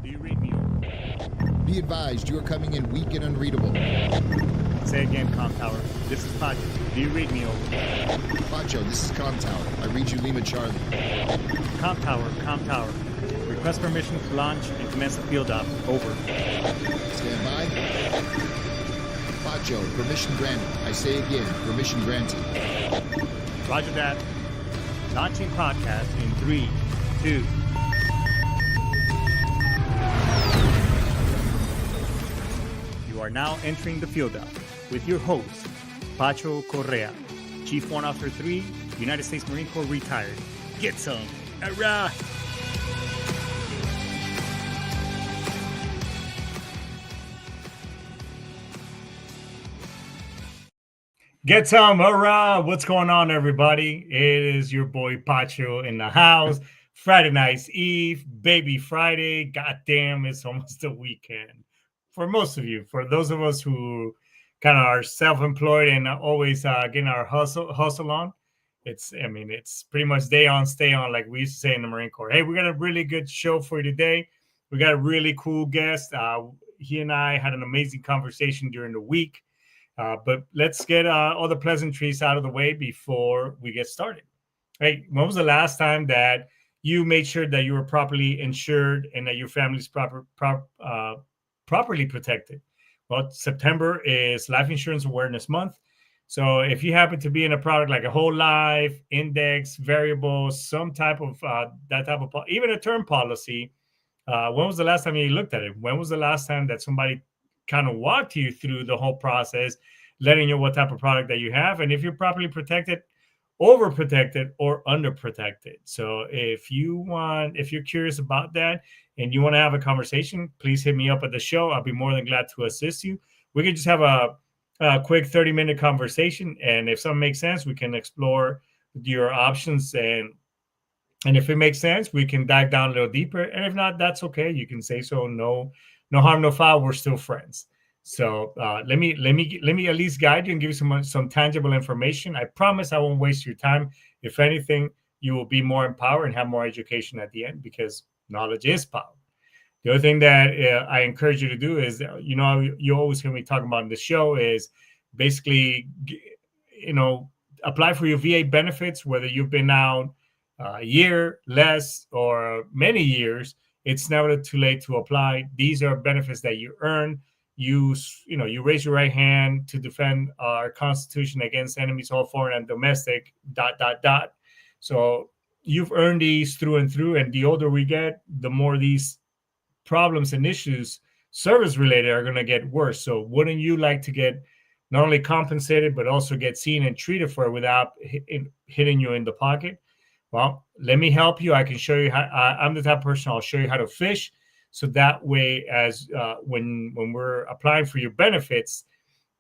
Do you read me over? Be advised, you are coming in weak and unreadable. Say again, Com Tower. This is Pacho. Do you read me over? Pacho, this is Com Tower. I read you Lima Charlie. Com Tower, Com Tower. Request permission to launch and commence the field op. Over. Stand by. Pacho, permission granted. I say again, permission granted. Roger that. Launching podcast in 3, 2. You are now entering the field op with your host, Pacho Correa, Chief Warrant Officer 3, United States Marine Corps retired. Get some. Hurrah! Get some, hurrah! What's going on, everybody? It is your boy Pacho in the house. Friday night's Eve, baby Friday. Goddamn, it's almost the weekend. For most of you, for those of us who kind of are self-employed and always getting our hustle on, it's pretty much day on, stay on, like we used to say in the Marine Corps. Hey, we got a really good show for you today. We got a really cool guest. He and I had an amazing conversation during the week. But let's get all the pleasantries out of the way before we get started. Hey, when was the last time that you made sure that you were properly insured and that your family's properly protected? Well, September is Life Insurance Awareness Month. So if you happen to be in a product like a whole life, index, variable, some type of even a term policy, when was the last time you looked at it? When was the last time that somebody kind of walked you through the whole process, letting you know what type of product that you have, and if you're properly protected, overprotected, or underprotected? So if you're curious about that and you want to have a conversation, please hit me up at the show. I'll be more than glad to assist you. We could just have a quick 30-minute conversation, and if something makes sense, we can explore your options, and if it makes sense, we can dive down a little deeper. And if not, that's okay. You can say so. No harm, no foul. We're still friends. So let me at least guide you and give you some tangible information. I promise I won't waste your time. If anything, you will be more empowered and have more education at the end, because knowledge is power. The other thing that I encourage you to do is, you always hear me talking about in the show, is basically, apply for your VA benefits, whether you've been out a year, less, or many years. It's never too late to apply. These are benefits that you earn. You raise your right hand to defend our Constitution against enemies, all foreign and domestic, ... So you've earned these through and through. And the older we get, the more these problems and issues, service-related, are going to get worse. So wouldn't you like to get not only compensated, but also get seen and treated for it without hitting you in the pocket? Well, let me help you. I can show you how. I'm the type of person, I'll show you how to fish. So that way, as when we're applying for your benefits,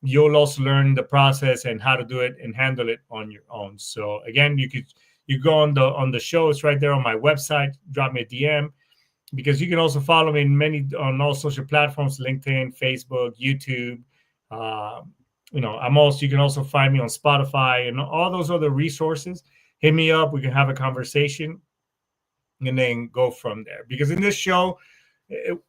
you'll also learn the process and how to do it and handle it on your own. So again, you go on the show. It's right there on my website. Drop me a DM, because you can also follow me on all social platforms: LinkedIn, Facebook, YouTube. You can also find me on Spotify and all those other resources. Hit me up. We can have a conversation and then go from there. Because in this show,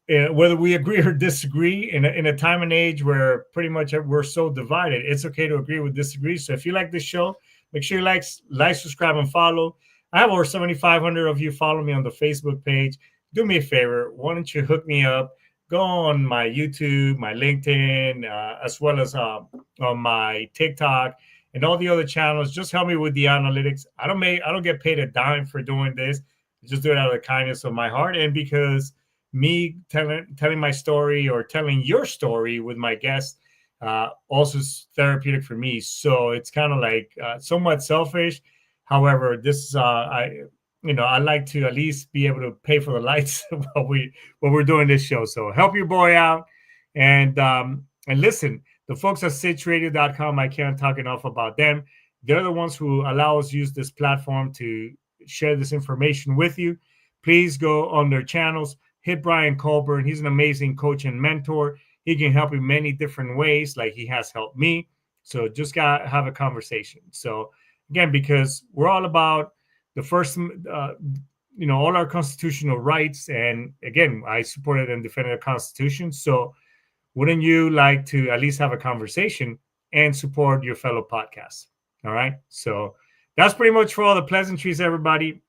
whether we agree or disagree, in a time and age where pretty much we're so divided, it's okay to agree or disagree. So if you like this show, make sure you like, subscribe, and follow. I have over 7,500 of you follow me on the Facebook page. Do me a favor. Why don't you hook me up? Go on my YouTube, my LinkedIn, as well as on my TikTok and all the other channels. Just help me with the analytics. I don't get paid a dime for doing this. I just do it out of the kindness of my heart, and because me telling my story or telling your story with my guests also is therapeutic for me. So it's kind of like somewhat selfish. However, this is I like to at least be able to pay for the lights while we're doing this show. So help your boy out, and listen. The folks at Sitchradio.com, I can't talk enough about them. They're the ones who allow us to use this platform to share this information with you. Please go on their channels. Hit Brian Colburn. He's an amazing coach and mentor. He can help you many different ways, like he has helped me. So just gotta have a conversation. So again, because we're all about the first, all our constitutional rights. And again, I supported and defended the Constitution. So wouldn't you like to at least have a conversation and support your fellow podcasts? All right. So that's pretty much for all the pleasantries, everybody.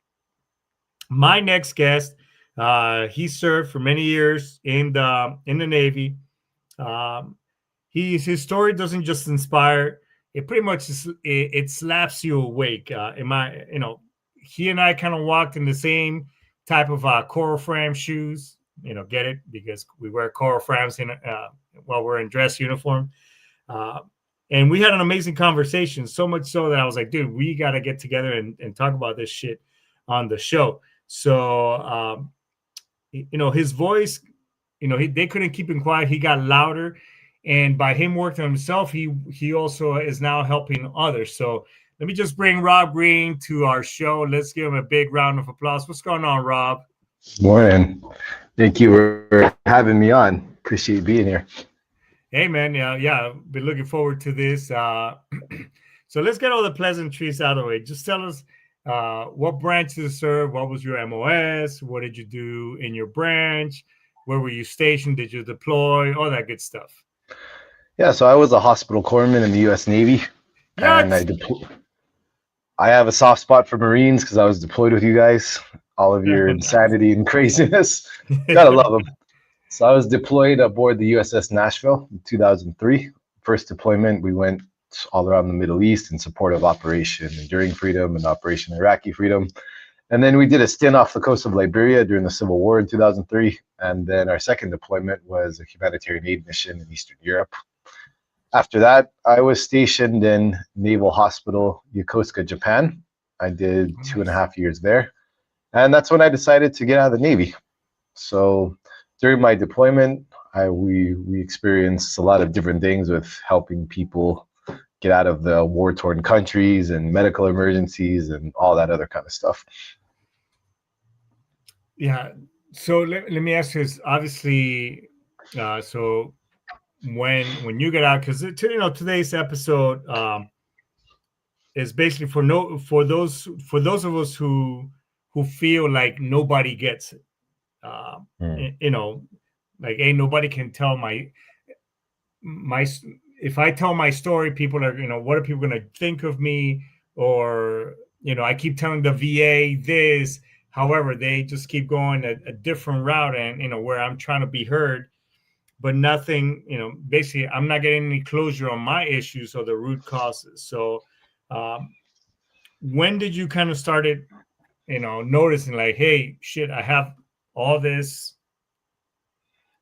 My next guest, he served for many years in the Navy. His story doesn't just inspire; it pretty much it slaps you awake. He and I kind of walked in the same type of coral frame shoes. Get it, because we wear coral frames while we're in dress uniform. And we had an amazing conversation, so much so that I was like, dude, we got to get together and talk about this shit on the show. So, his voice, they couldn't keep him quiet. He got louder. And by him working on himself, he also is now helping others. So let me just bring Rob Greene to our show. Let's give him a big round of applause. What's going on, Rob? Morning. Thank you for having me on. Appreciate being here. Hey, man. Yeah. Been looking forward to this. So let's get all the pleasantries out of the way. Just tell us what branch did you serve? What was your MOS? What did you do in your branch? Where were you stationed? Did you deploy? All that good stuff. Yeah, so I was a hospital corpsman in the U.S. Navy. And I have a soft spot for Marines because I was deployed with you guys. All of your insanity and craziness. Gotta love them. So I was deployed aboard the USS Nashville in 2003. First deployment, we went all around the Middle East in support of Operation Enduring Freedom and Operation Iraqi Freedom. And then we did a stint off the coast of Liberia during the Civil War in 2003. And then our second deployment was a humanitarian aid mission in Eastern Europe. After that, I was stationed in Naval Hospital, Yokosuka, Japan. I did 2.5 years there. And that's when I decided to get out of the Navy. So during my deployment, we experienced a lot of different things with helping people get out of the war-torn countries and medical emergencies and all that other kind of stuff. Yeah. So let me ask you this. Obviously, so when you get out, because today's episode is basically for those of us who feel like nobody gets it. Like, hey, nobody can tell my if I tell my story, people are, what are people going to think of me? Or, I keep telling the VA this, however, they just keep going a different route and, where I'm trying to be heard, but nothing, basically I'm not getting any closure on my issues or the root causes. So when did you kind of started, noticing like, hey, shit, I have all this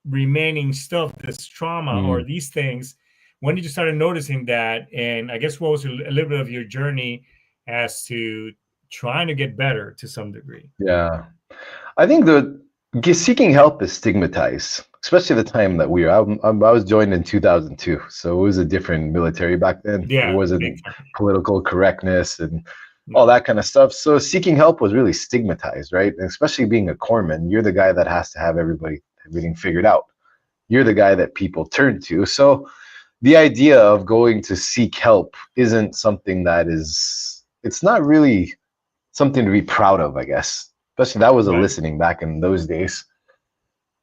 remaining stuff, this trauma or these things? When did you start noticing that? And I guess what was a little bit of your journey as to trying to get better to some degree? Yeah, I think seeking help is stigmatized, especially the time that we are. I was joined in 2002, so it was a different military back then. Yeah, it wasn't political correctness and all that kind of stuff. So seeking help was really stigmatized, right? And especially being a corpsman, you're the guy that has to have everything figured out. You're the guy that people turn to. So the idea of going to seek help isn't something it's not really something to be proud of, I guess. Especially that was a listening back in those days.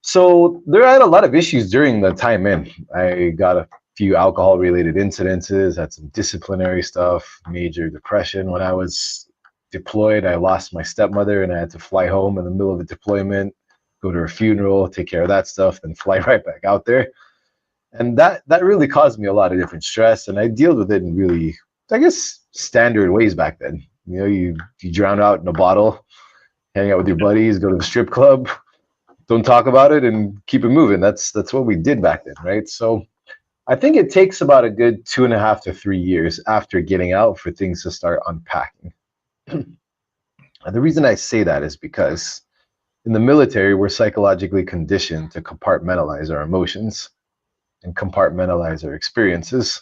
So there had a lot of issues during the time in. I got a few alcohol-related incidences, had some disciplinary stuff, major depression. When I was deployed, I lost my stepmother and I had to fly home in the middle of a deployment, go to her funeral, take care of that stuff, then fly right back out there. And that really caused me a lot of different stress. And I dealt with it in really, I guess, standard ways back then. You drown out in a bottle, hang out with your buddies, go to the strip club, don't talk about it, and keep it moving. That's what we did back then, right? So I think it takes about a good 2.5 to 3 years after getting out for things to start unpacking. The reason I say that is because in the military, we're psychologically conditioned to compartmentalize our emotions and compartmentalize our experiences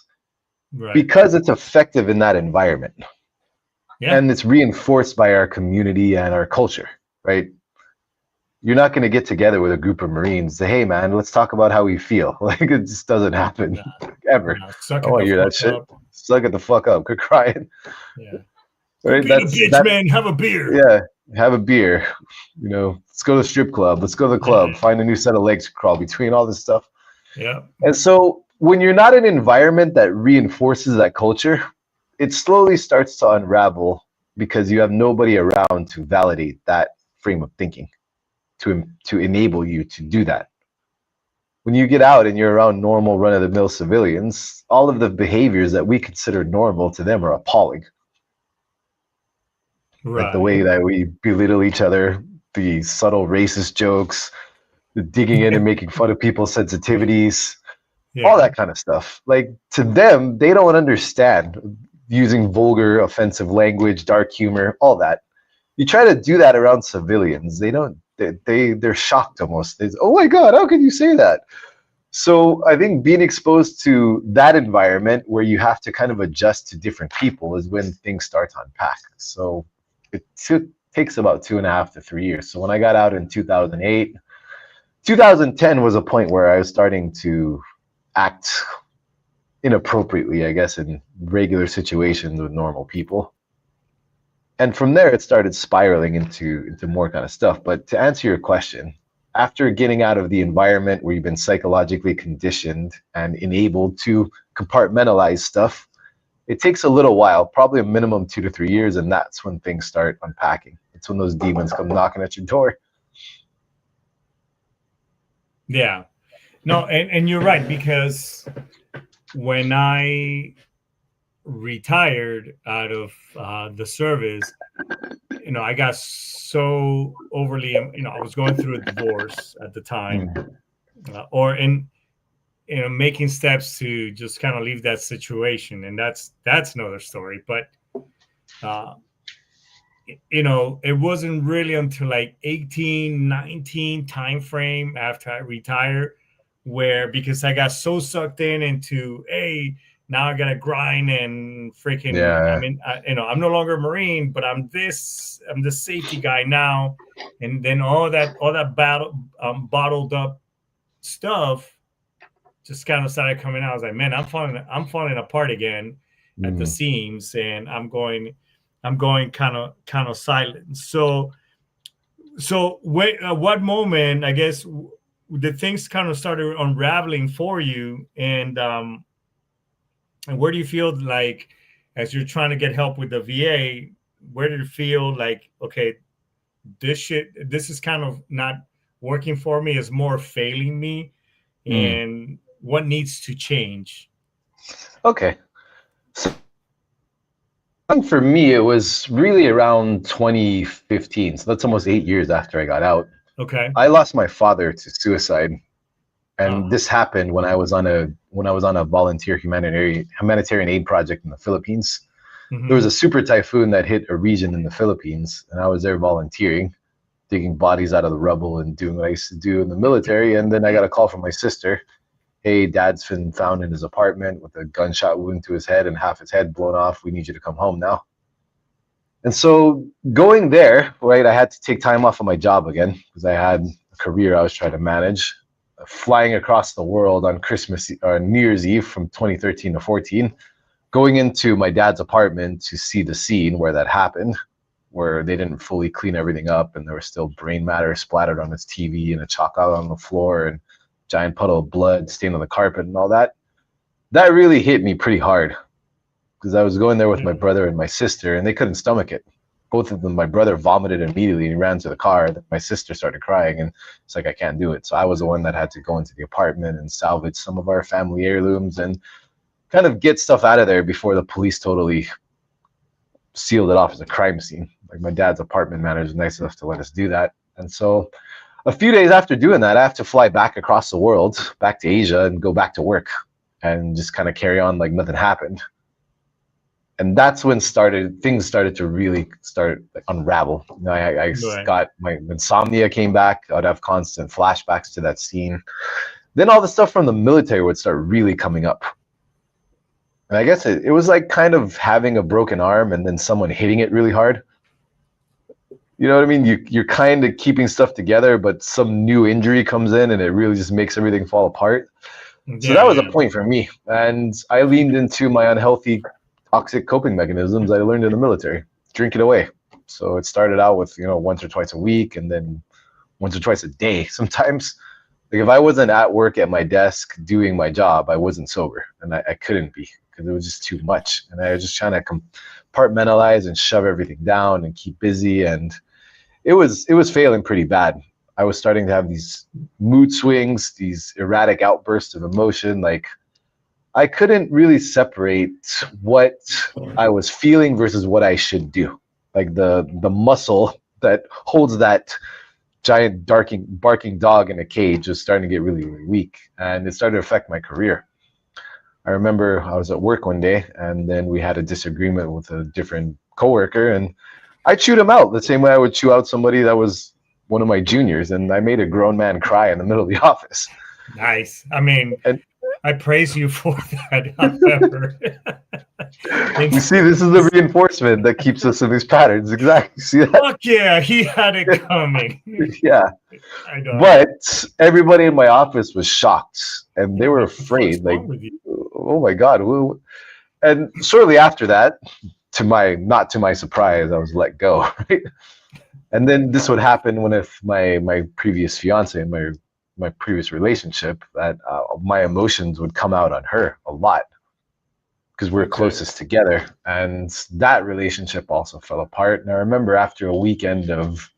because it's effective in that environment. Yeah. And it's reinforced by our community and our culture, right? You're not going to get together with a group of Marines and say, hey, man, let's talk about how we feel. Like, it just doesn't happen ever. I want to hear that shit. Suck it the fuck up. Quit crying. Yeah. Right? Be a bitch, man. Have a beer. Yeah. have a beer, let's go to the strip club, let's go to the club, find a new set of legs to crawl between, all this stuff. Yeah. And so when you're not in an environment that reinforces that culture, it slowly starts to unravel because you have nobody around to validate that frame of thinking, to enable you to do that. When you get out and you're around normal run-of-the-mill civilians, all of the behaviors that we consider normal to them are appalling. Like the way that we belittle each other, the subtle racist jokes, the digging in and making fun of people's sensitivities, all that kind of stuff. Like, to them, they don't understand using vulgar, offensive language, dark humor, all that. You try to do that around civilians, they're shocked almost. Oh my God, how can you say that? So I think being exposed to that environment where you have to kind of adjust to different people is when things start to unpack. So it takes about 2.5 to 3 years. So when I got out in 2008, 2010 was a point where I was starting to act inappropriately, I guess, in regular situations with normal people. And from there, it started spiraling into more kind of stuff. But to answer your question, after getting out of the environment where you've been psychologically conditioned and enabled to compartmentalize stuff, it takes a little while, probably a minimum 2 to 3 years, and that's when things start unpacking. It's when those demons come knocking at your door. Yeah. No, and you're right, because when I retired out of the service, I got so overly, I was going through a divorce at the time, making steps to just kind of leave that situation. And that's another story. But, it wasn't really until like 18, 19 time frame after I retired because I got so sucked into, hey, now I gotta grind and freaking. Yeah. I mean, I'm no longer a Marine, but I'm the safety guy now, and then all that bottled up stuff just kind of started coming out. I was like, man, I'm falling apart again at the seams, and I'm going kind of silent. So what moment, I guess, the things kind of started unraveling for you, and where do you feel like, as you're trying to get help with the VA, where did it feel like, okay, this is kind of not working for me, is more failing me, and what needs to change? Okay. So for me, it was really around 2015. So that's almost 8 years after I got out. Okay. I lost my father to suicide. And this happened when I was on a volunteer humanitarian aid project in the Philippines. There was a super typhoon that hit a region in the Philippines, and I was there volunteering, digging bodies out of the rubble and doing what I used to do in the military. And then I got a call from my sister. Hey, Dad's been found in his apartment with a gunshot wound to his head and half his head blown off. We need you to come home now. And so going there, right, I had to take time off of my job again because I had a career I was trying to manage. Flying across the world on Christmas or New Year's Eve from 2013 to 14, going into my dad's apartment to see the scene where that happened, where they didn't fully clean everything up and there was still brain matter splattered on his TV and a chalk out on the floor and giant puddle of blood stained on the carpet and all that. That really hit me pretty hard because I was going there with my brother and my sister, and they couldn't stomach it. Both of them, my brother vomited immediately and he ran to the car. My sister started crying, and it's like, I can't do it. So I was the one that had to go into the apartment and salvage some of our family heirlooms and kind of get stuff out of there before the police totally sealed it off as a crime scene. Like, my dad's apartment manager was nice enough to let us do that. And so a few days after doing that, I have to fly back across the world, back to Asia, and go back to work and just kind of carry on like nothing happened. And that's when things started to really unravel. I got my insomnia came back. I'd have constant flashbacks to that scene. Then all the stuff from the military would start really coming up. And I guess it was like kind of having a broken arm and then someone hitting it really hard. You know what I mean? You're kind of keeping stuff together, but some new injury comes in and it really just makes everything fall apart. So that was a point for me. And I leaned into my unhealthy, toxic coping mechanisms I learned in the military. Drink it away. So it started out with, once or twice a week, and then once or twice a day. Sometimes, like if I wasn't at work at my desk doing my job, I wasn't sober, and I couldn't be because it was just too much. And I was just trying to compartmentalize and shove everything down and keep busy, and it was failing pretty bad. I was starting to have these mood swings, these erratic outbursts of emotion. Like I couldn't really separate what I was feeling versus what I should do. Like the muscle that holds that giant barking dog in a cage was starting to get really, really weak, and it started to affect my career. I remember I was at work one day, and then we had a disagreement with a different coworker, and I chewed him out the same way I would chew out somebody that was one of my juniors, and I made a grown man cry in the middle of the office. Nice. I mean, and I praise you for that. However, you see, this is the reinforcement that keeps us in these patterns. Exactly. See that? Fuck yeah, he had it coming. Yeah. I know. But everybody in my office was shocked, and they were afraid. Like, oh my God. And shortly after that, not to my surprise, I was let go. Right? And then this would happen when if my previous fiance and my previous relationship, that my emotions would come out on her a lot because we're closest together. And that relationship also fell apart. And I remember after a weekend of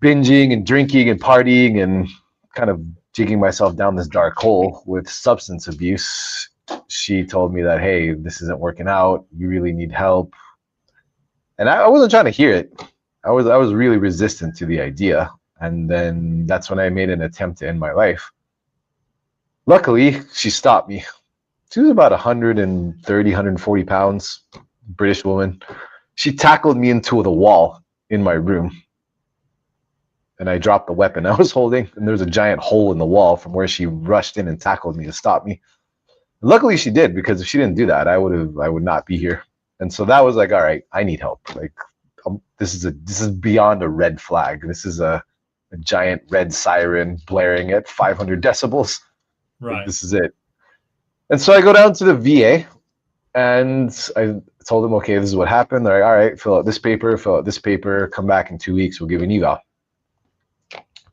binging and drinking and partying and kind of digging myself down this dark hole with substance abuse, she told me that, hey, this isn't working out. You really need help. And I wasn't trying to hear it. I was really resistant to the idea. And then that's when I made an attempt to end my life. Luckily, she stopped me. She was about 130, 140 pounds, British woman. She tackled me into the wall in my room. And I dropped the weapon I was holding, and there was a giant hole in the wall from where she rushed in and tackled me to stop me. Luckily, she did, because if she didn't do that, I would not be here. And so that was like, all right, I need help. Like, this is beyond a red flag. This is a giant red siren blaring at 500 decibels. Right. Like, this is it. And so I go down to the VA, and I told them, okay, this is what happened. They're like, all right, fill out this paper, come back in 2 weeks, we'll give you an eval.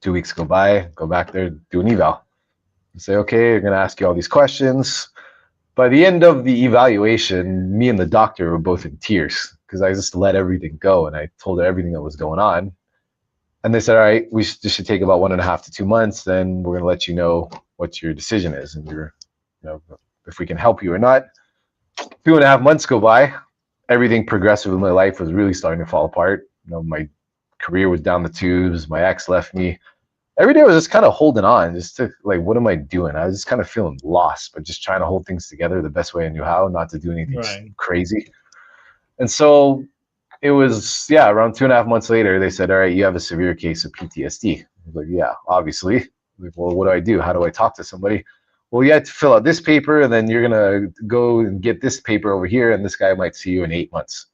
2 weeks go by, go back there, do an eval. I say, okay, you're going to ask you all these questions. By the end of the evaluation, me and the doctor were both in tears because I just let everything go, and I told her everything that was going on. And they said, all right, this should take about 1.5 to 2 months. Then we're going to let you know what your decision is, and if we can help you or not. 2.5 months go by. Everything progressive in my life was really starting to fall apart. My career was down the tubes. My ex left me. Every day I was just kind of holding on, just to like, what am I doing? I was just kind of feeling lost, but just trying to hold things together the best way I knew how, not to do anything crazy. And so it was, around 2.5 months later, they said, all right, you have a severe case of PTSD. I was like, yeah, obviously. Like, well, what do? How do I talk to somebody? Well, you have to fill out this paper, and then you're going to go and get this paper over here, and this guy might see you in 8 months.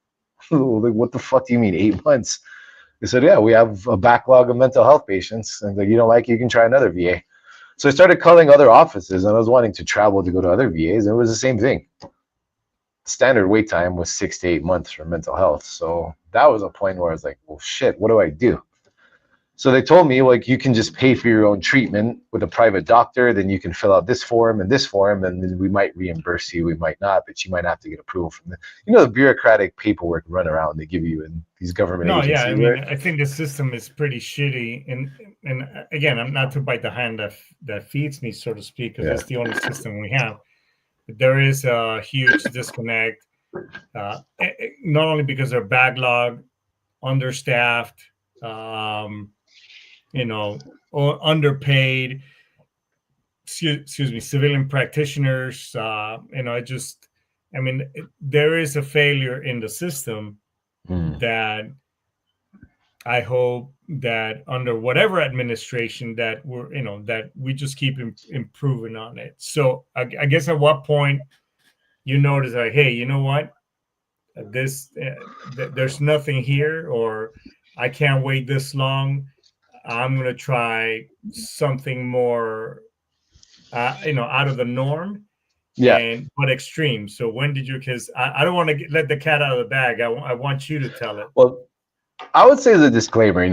Like, what the fuck do you mean 8 months? They said, yeah, we have a backlog of mental health patients. And like, you don't like it, you can try another VA. So I started calling other offices, and I was wanting to travel to go to other VAs, and it was the same thing. Standard wait time was 6 to 8 months for mental health. So that was a point where I was like, well, shit, what do I do? So they told me, like, you can just pay for your own treatment with a private doctor. Then you can fill out this form, and then we might reimburse you. We might not, but you might have to get approval from the bureaucratic paperwork run around they give you in these government agencies. Yeah, I mean, I think the system is pretty shitty. And again, I'm not to bite the hand that feeds me, so to speak, because it's the only system we have. But there is a huge disconnect, not only because they're backlogged, understaffed, or underpaid, civilian practitioners, there is a failure in the system that I hope that under whatever administration that we just keep improving on it. So I guess at what point you notice like, hey, you know what, there's nothing here, or I can't wait this long. I'm going to try something more, out of the norm. Yeah. but extreme. So when did you? Because I don't want to let the cat out of the bag. I want you to tell it. Well, I would say as a disclaimer,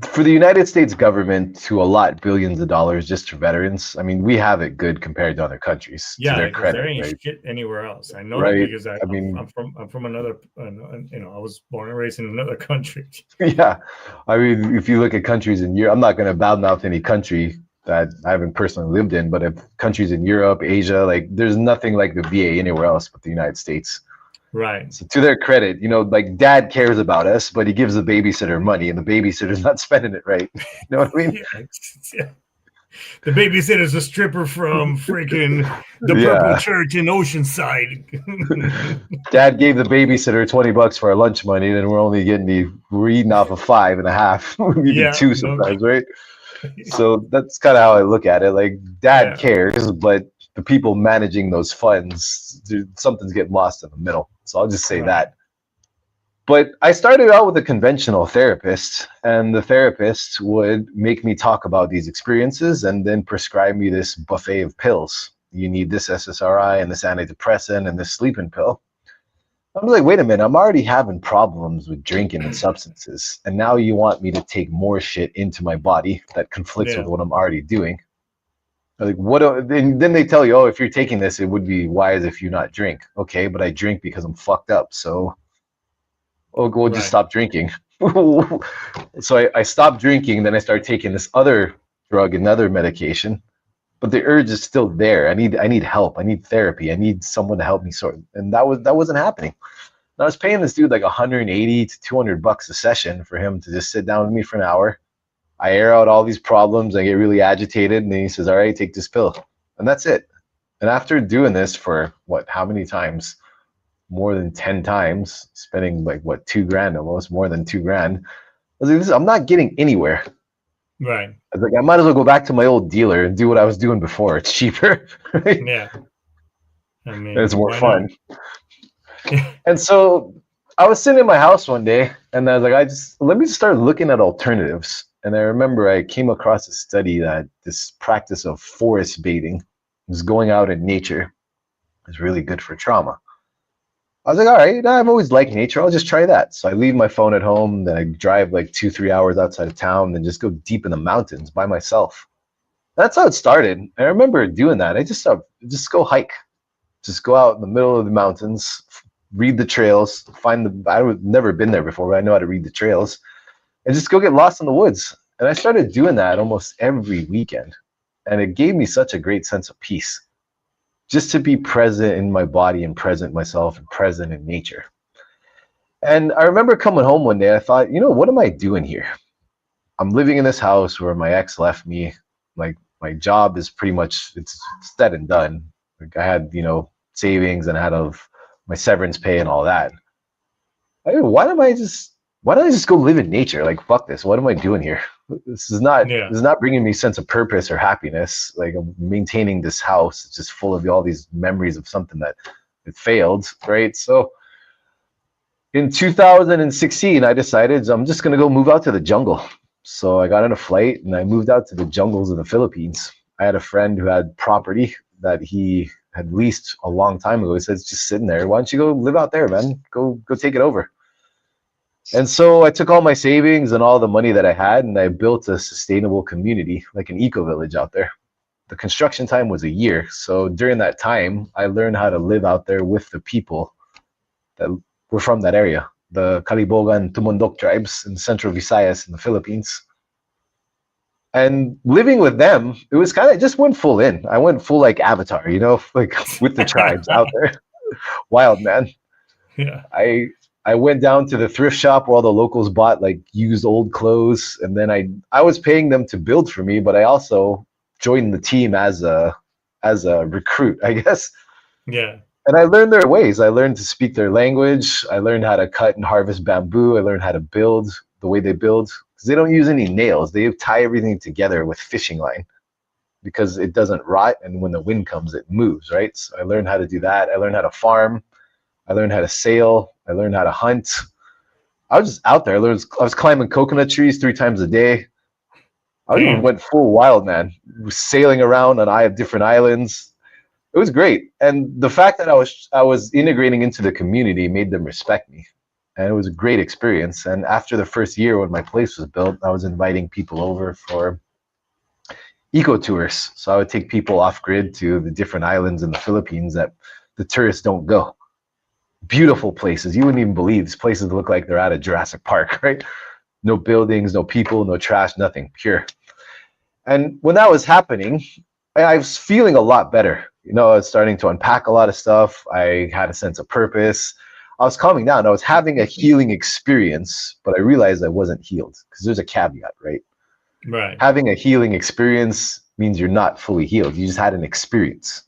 for the United States government to allot billions of dollars just to veterans, I mean, we have it good compared to other countries, to Yeah, their because there credit, ain't right? shit anywhere else. I know that Right. because I mean, I'm from another. I was born and raised in another country. yeah. I mean, if you look at countries in Europe, I'm not going to badmouth any country that I haven't personally lived in, but if countries in Europe, Asia, like there's nothing like the VA anywhere else but the United States. Right. So to their credit, like dad cares about us, but he gives the babysitter money and the babysitter's not spending it right. You know what I mean? Yeah. The babysitter's a stripper from freaking the Purple Yeah. Church in Oceanside. Dad gave the babysitter $20 for our lunch money, and we're eating off of 5.5, maybe Yeah, two sometimes, right? So that's kind of how I look at it. Like dad cares, but the people managing those funds, something's getting lost in the middle. So I'll just say that. But I started out with a conventional therapist, and the therapist would make me talk about these experiences and then prescribe me this buffet of pills. You need this SSRI and this antidepressant and this sleeping pill. I'm like, wait a minute, I'm already having problems with drinking and substances. And now you want me to take more shit into my body that conflicts with what I'm already doing. Like, then they tell you, oh, if you're taking this, it would be wise if you not drink. Okay, but I drink because I'm fucked up. So we'll just stop drinking. So I stopped drinking, then I started taking this other drug, another medication. But the urge is still there. I need help. I need therapy. I need someone to help me sort. And that wasn't happening. And I was paying this dude like $180 to $200 a session for him to just sit down with me for an hour. I air out all these problems. I get really agitated, and then he says, "All right, take this pill," and that's it. And after doing this for how many times? More than 10 times, spending like $2,000 almost, more than $2,000. I was like, I'm not getting anywhere. Right. I was like, I might as well go back to my old dealer and do what I was doing before. It's cheaper, right? Yeah. I mean, it's more fun. And so I was sitting in my house one day, and I was like, let me just start looking at alternatives. And I remember I came across a study that this practice of forest bathing, was going out in nature, is really good for trauma. I was like, all right, I've always liked nature. I'll just try that. So I leave my phone at home, then I drive like 2-3 hours outside of town, then just go deep in the mountains by myself. That's how it started. I remember doing that. I just go hike, just go out in the middle of the mountains, read the trails, I've never been there before, but I know how to read the trails, and just go get lost in the woods. And I started doing that almost every weekend. And it gave me such a great sense of peace. Just to be present in my body and present myself and present in nature. And I remember coming home one day, I thought, what am I doing here? I'm living in this house where my ex left me. Like my job is pretty much, it's said and done. Like I had, savings and I had my severance pay and all that. Why don't I just go live in nature? Like, fuck this. What am I doing here? This is not bringing me sense of purpose or happiness. Like I'm maintaining this house. It's just full of all these memories of something that it failed, right? So in 2016, I decided I'm just going to go move out to the jungle. So I got on a flight and I moved out to the jungles of the Philippines. I had a friend who had property that he had leased a long time ago. He said, it's just sitting there. Why don't you go live out there, man? Go take it over. And so I took all my savings and all the money that I had, and I built a sustainable community, like an eco-village out there. The construction time was a year. So during that time, I learned how to live out there with the people that were from that area, the Kalibogan Tumundok tribes in Central Visayas in the Philippines. And living with them, it was kind of just went full in. I went full like Avatar, like with the tribes out there. Wild, man. Yeah. I went down to the thrift shop where all the locals bought like used old clothes, and then I was paying them to build for me, but I also joined the team as a recruit, I guess. Yeah. And I learned their ways. I learned to speak their language. I learned how to cut and harvest bamboo. I learned how to build the way they build, because they don't use any nails. They tie everything together with fishing line because it doesn't rot, and when the wind comes, it moves, right? So I learned how to do that. I learned how to farm. I learned how to sail. I learned how to hunt. I was just out there. I was climbing coconut trees 3 times a day. I even went full wild, man. Sailing around on different islands. It was great. And the fact that I was integrating into the community made them respect me. And it was a great experience. And after the first year when my place was built, I was inviting people over for eco tours. So I would take people off grid to the different islands in the Philippines that the tourists don't go. Beautiful places. You wouldn't even believe these places look like they're out of Jurassic Park, right? No buildings, no people, no trash, nothing, pure. And when that was happening, I was feeling a lot better. You know, I was starting to unpack a lot of stuff. I had a sense of purpose. I was calming down. I was having a healing experience, but I realized I wasn't healed because there's a caveat, right? Right. Having a healing experience means you're not fully healed. You just had an experience.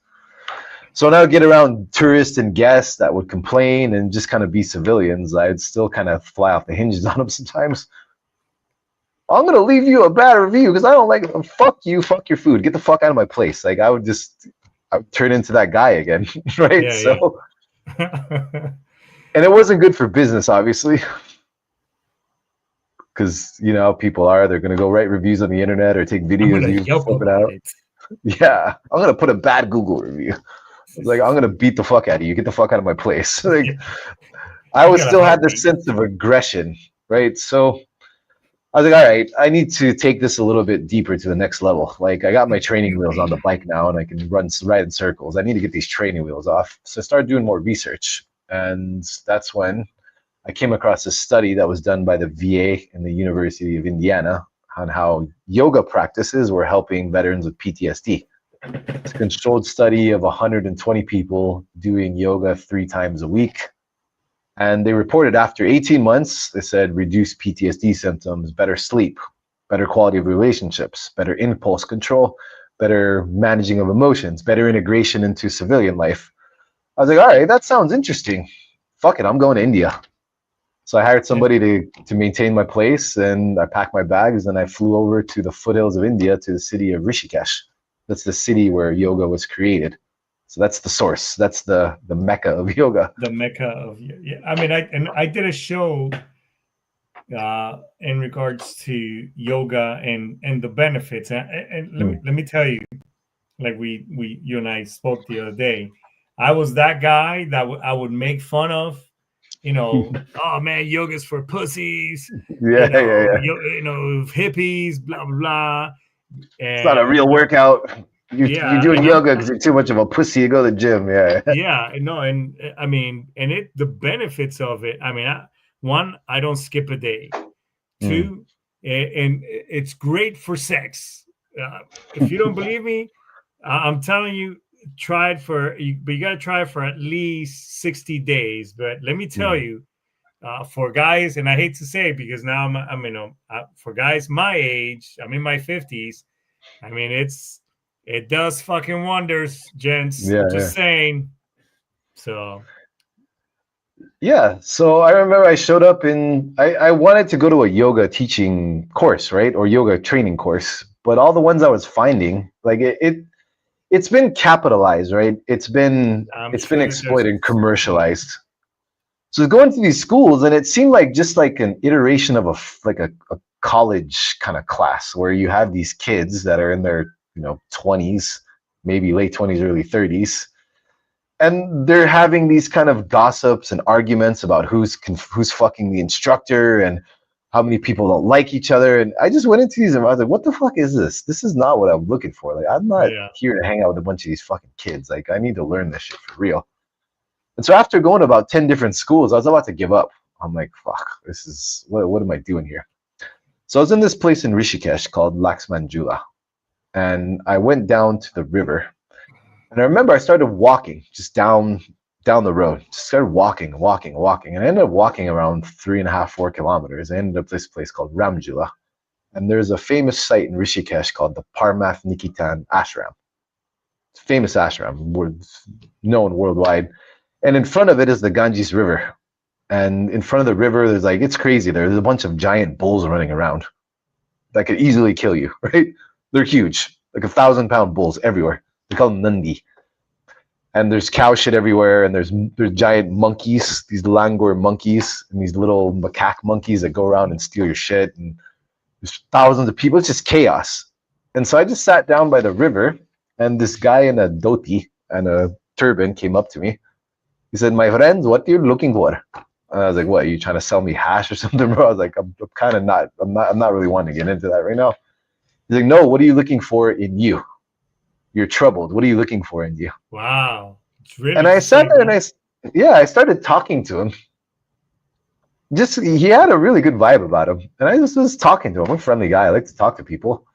So when I would get around tourists and guests that would complain and just kind of be civilians, I'd still kind of fly off the hinges on them sometimes. I'm going to leave you a bad review because I don't like it. Fuck you, fuck your food. Get the fuck out of my place. Like I would turn into that guy again, right? Yeah, so, yeah. And it wasn't good for business, obviously. Because, you know, people they're going to go write reviews on the internet or take videos of you flipping out. Yeah, I'm going to put a bad Google review. It's like, I'm going to beat the fuck out of you. Get the fuck out of my place. Like, I still had this sense of aggression, right? So I was like, all right, I need to take this a little bit deeper to the next level. Like, I got my training wheels on the bike now, and I can ride in circles. I need to get these training wheels off. So I started doing more research. And that's when I came across a study that was done by the VA and the University of Indiana on how yoga practices were helping veterans with PTSD. It's a controlled study of 120 people doing yoga 3 times a week. And they reported after 18 months, they said reduced PTSD symptoms, better sleep, better quality of relationships, better impulse control, better managing of emotions, better integration into civilian life. I was like, all right, that sounds interesting. Fuck it, I'm going to India. So I hired somebody to maintain my place, and I packed my bags and I flew over to the foothills of India to the city of Rishikesh. That's the city where yoga was created. So that's the source. That's the mecca of yoga. The mecca of, yeah. I mean, I did a show in regards to yoga and the benefits. And let me tell you, like you and I spoke the other day, I was that guy that I would make fun of, you know, oh man, yoga's for pussies, Yeah. You know, hippies, blah blah blah. And it's not a real workout. You're doing yoga because you're too much of a pussy. You go to the gym. Yeah, no, and I mean, and the benefits of it. I mean, one, I don't skip a day. 2, and it's great for sex. If you don't believe me, I'm telling you, try it but you got to try it for at least 60 days. But let me tell you, for guys, and I hate to say it because now for guys my age, I'm in my 50s. I mean, it does fucking wonders, gents. Just saying. So. Yeah. So I remember I showed up I wanted to go to a yoga teaching course, right? Or yoga training course. But all the ones I was finding, like it's been capitalized, right? It's been exploited and commercialized. So going to these schools, and it seemed like just like an iteration of a college kind of class where you have these kids that are in their 20s, maybe late 20s, early 30s, and they're having these kind of gossips and arguments about who's fucking the instructor and how many people don't like each other. And I just went into these and I was like, what the fuck is this? This is not what I'm looking for. Like, I'm not here to hang out with a bunch of these fucking kids. Like, I need to learn this shit for real. And so after going to about 10 different schools, I was about to give up. I'm like, fuck, this is, what am I doing here? So I was in this place in Rishikesh called Laxmanjula. And I went down to the river. And I remember I started walking just down the road. Just started walking. And I ended up walking around 3.5, 4 kilometers. I ended up this place called Ramjula. And there's a famous site in Rishikesh called the Parmath Nikitan Ashram. It's a famous ashram, known worldwide. And in front of it is the Ganges River. And in front of the river, it's crazy. There's a bunch of giant bulls running around that could easily kill you, right? They're huge, like 1,000-pound bulls everywhere. They call them Nandi. And there's cow shit everywhere, and there's giant monkeys, these langur monkeys, and these little macaque monkeys that go around and steal your shit. And there's thousands of people. It's just chaos. And so I just sat down by the river, and this guy in a dhoti, and a turban came up to me. He said, "My friends, what are you looking for?" And I was like, "What? Are you trying to sell me hash or something, bro?" I was like, "I'm kind of not. I'm not really wanting to get into that right now." He's like, "No, what are you looking for in you? You're troubled. What are you looking for in you?" Wow. It's really And I sat there and I started talking to him. Just he had a really good vibe about him, and I just was talking to him. I'm a friendly guy. I like to talk to people.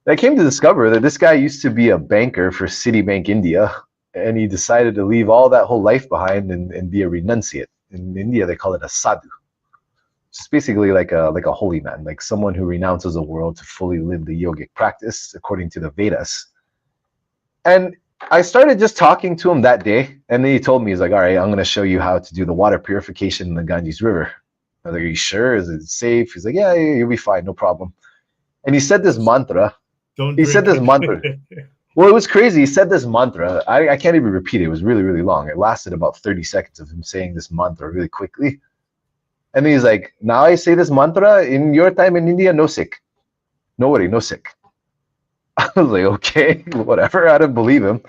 I came to discover that this guy used to be a banker for Citibank India, and he decided to leave all that whole life behind and be a renunciate. In India, they call it a sadhu. It's basically like a holy man, like someone who renounces the world to fully live the yogic practice according to the Vedas. And I started just talking to him that day, and then he told me, he's like, "All right, I'm going to show you how to do the water purification in the Ganges River." I was like, "Are you sure? Is it safe?" He's like, "Yeah, you'll be fine, no problem." And he said this mantra. Don't He said this drink mantra. it. Well, it was crazy. He said this mantra. I can't even repeat it. It was really, really long. It lasted about 30 seconds of him saying this mantra really quickly. And then he's like, "Now I say this mantra, in your time in India, no sick. No worry, no sick." I was like, okay, whatever. I didn't believe him.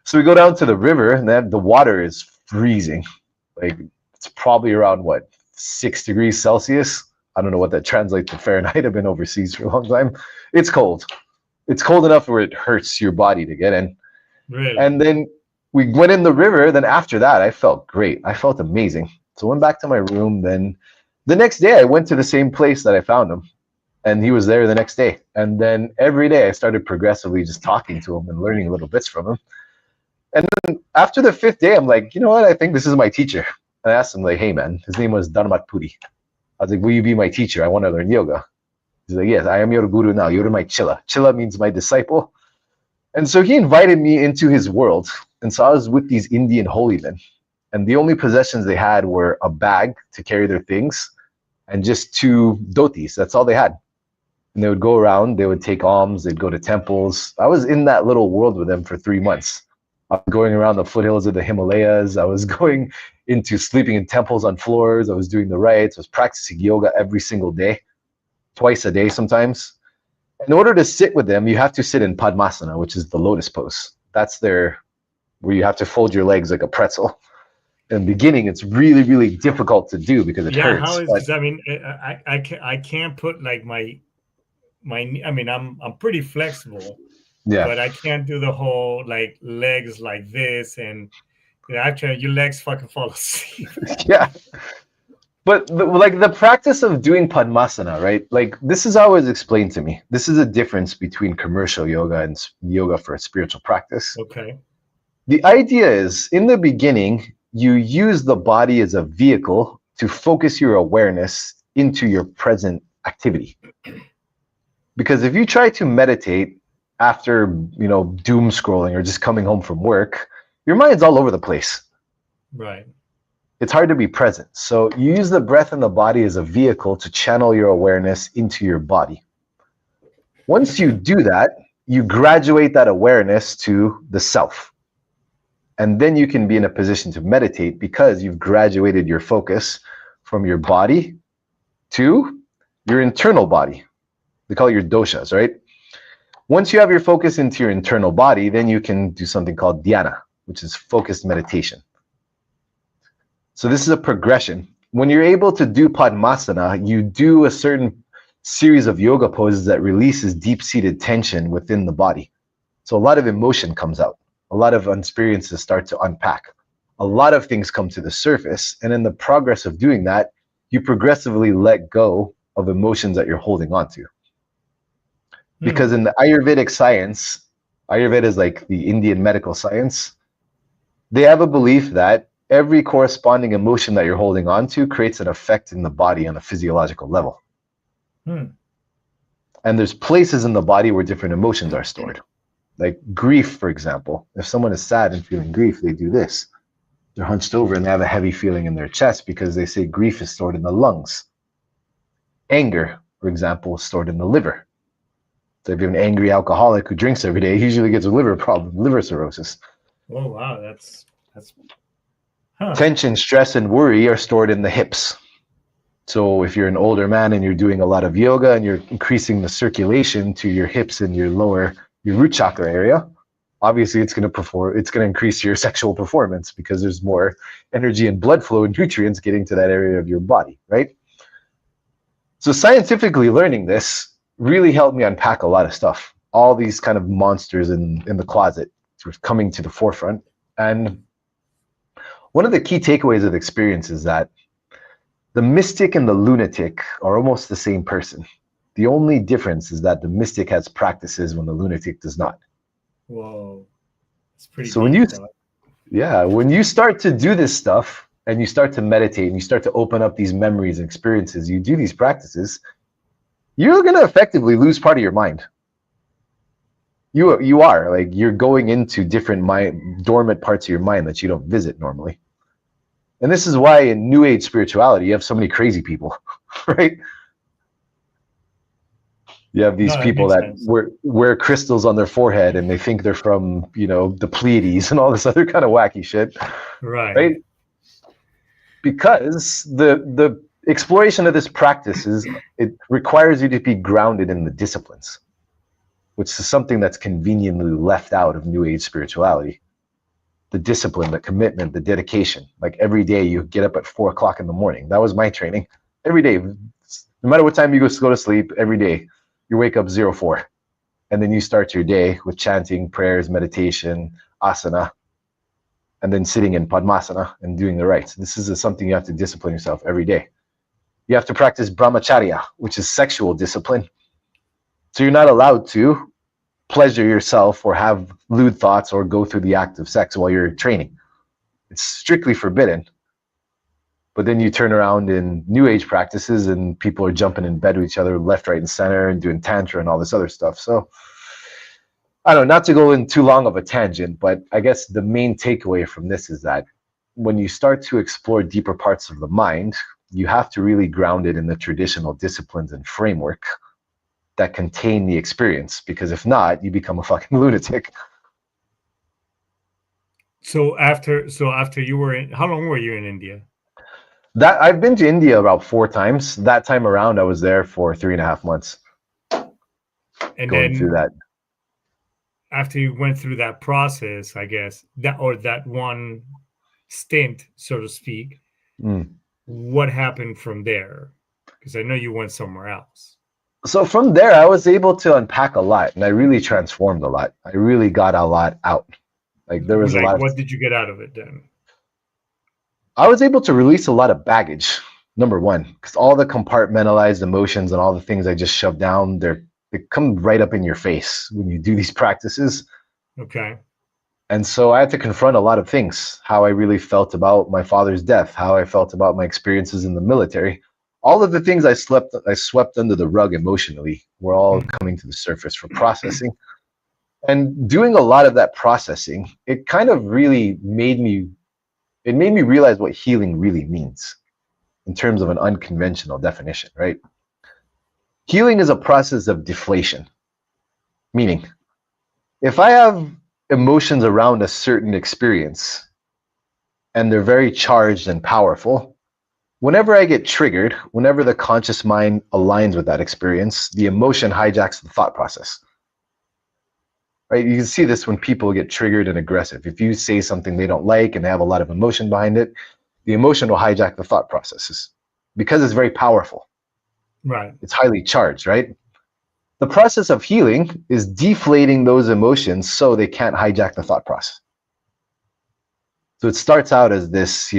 So we go down to the river, and then the water is freezing. Like, it's probably around, what, 6 degrees Celsius? I don't know what that translates to Fahrenheit. I've been overseas for a long time. It's cold. It's cold enough where it hurts your body to get in. Really? And then we went in the river. Then after that, I felt great. I felt amazing. So I went back to my room. Then the next day, I went to the same place that I found him. And he was there the next day. And then every day, I started progressively just talking to him and learning little bits from him. And then after the 5th day, I'm like, you know what? I think this is my teacher. And I asked him, like, "Hey, man," his name was Dharmat Puri. I was like, "Will you be my teacher? I want to learn yoga." He's like, "Yes, I am your guru now. You're my chilla." Chilla means my disciple. And so he invited me into his world. And so I was with these Indian holy men. And the only possessions they had were a bag to carry their things and just 2 dhotis. That's all they had. And they would go around, they would take alms, they'd go to temples. I was in that little world with them for 3 months. I was going around the foothills of the Himalayas. I was going into sleeping in temples on floors. I was doing the rites. I was practicing yoga every single day, twice a day sometimes. In order to sit with them, you have to sit in Padmasana, which is the lotus pose. That's where you have to fold your legs like a pretzel. In the beginning, it's really, really difficult to do because it hurts. How is this? I mean, I can't put like my I mean, I'm pretty flexible, but I can't do the whole like legs like this, and actually your legs fucking fall asleep. Yeah. But like the practice of doing Padmasana, right? Like this is always explained to me. This is a difference between commercial yoga and yoga for a spiritual practice. Okay. The idea is, in the beginning, you use the body as a vehicle to focus your awareness into your present activity. Because if you try to meditate after, doom scrolling or just coming home from work, your mind's all over the place. Right. It's hard to be present. So you use the breath and the body as a vehicle to channel your awareness into your body. Once you do that, you graduate that awareness to the self. And then you can be in a position to meditate because you've graduated your focus from your body to your internal body. They call it your doshas, right? Once you have your focus into your internal body, then you can do something called dhyana, which is focused meditation. So this is a progression. When you're able to do Padmasana, you do a certain series of yoga poses that releases deep-seated tension within the body. So a lot of emotion comes out. A lot of experiences start to unpack. A lot of things come to the surface. And in the progress of doing that, you progressively let go of emotions that you're holding on to. Because in the Ayurvedic science, Ayurveda is like the Indian medical science, they have a belief that every corresponding emotion that you're holding on to creates an effect in the body on a physiological level. And there's places in the body where different emotions are stored. Like grief, for example. If someone is sad and feeling grief, they do this. They're hunched over and they have a heavy feeling in their chest because they say grief is stored in the lungs. Anger, for example, is stored in the liver. So if you're an angry alcoholic who drinks every day, he usually gets a liver problem, liver cirrhosis. Oh, wow. That's Tension, stress, and worry are stored in the hips. So if you're an older man and you're doing a lot of yoga and you're increasing the circulation to your hips and your root chakra area, obviously it's going to increase your sexual performance because there's more energy and blood flow and nutrients getting to that area of your body, right? So scientifically learning this really helped me unpack a lot of stuff. All these kind of monsters in the closet sort of coming to the forefront. And one of the key takeaways of the experience is that the mystic and the lunatic are almost the same person. The only difference is that the mystic has practices when the lunatic does not. Whoa, it's pretty So deep. when you start to do this stuff and you start to meditate and you start to open up these memories and experiences, you do these practices, you're going to effectively lose part of your mind. You are like, you're going into different dormant parts of your mind that you don't visit normally. And this is why in New Age spirituality, you have so many crazy people, right? You have these people that wear crystals on their forehead and they think they're from, the Pleiades and all this other kind of wacky shit. Right? Because the exploration of this practice it requires you to be grounded in the disciplines, which is something that's conveniently left out of New Age spirituality. The discipline, the commitment, the dedication. Like every day you get up at 4 o'clock in the morning. That was my training. Every day, no matter what time you go to sleep, every day you wake up 04. And then you start your day with chanting, prayers, meditation, asana, and then sitting in padmasana and doing the rites. This is something you have to discipline yourself every day. You have to practice brahmacharya, which is sexual discipline. So you're not allowed to pleasure yourself or have lewd thoughts or go through the act of sex while you're training. It's strictly forbidden. But then you turn around in New Age practices and people are jumping in bed with each other left, right, and center and doing tantra and all this other stuff. So I don't know, not to go in too long of a tangent, but I guess the main takeaway from this is that when you start to explore deeper parts of the mind, you have to really ground it in the traditional disciplines and framework that contain the experience, because if not, you become a fucking lunatic. So after you were in, how long were you in India? That I've been to India about 4 times. That time around, I was there for 3.5 months. And going through that. After you went through that process, I guess that one stint, so to speak, what happened from there? Because I know you went somewhere else. So from there, I was able to unpack a lot, and I really transformed a lot. I really got a lot out. Like there was a lot. What did you get out of it then? I was able to release a lot of baggage. Number one, because all the compartmentalized emotions and all the things I just shoved down, they come right up in your face when you do these practices. Okay. And so I had to confront a lot of things: how I really felt about my father's death, how I felt about my experiences in the military. All of the things I swept under the rug emotionally were all coming to the surface for processing. And doing a lot of that processing, it kind of really made me realize what healing really means in terms of an unconventional definition, right? Healing is a process of deflation. Meaning, if I have emotions around a certain experience and they're very charged and powerful, whenever I get triggered, whenever the conscious mind aligns with that experience, the emotion hijacks the thought process. Right? You can see this when people get triggered and aggressive. If you say something they don't like and they have a lot of emotion behind it, the emotion will hijack the thought processes because it's very powerful. Right. It's highly charged, right? The process of healing is deflating those emotions so they can't hijack the thought process. So it starts out as this,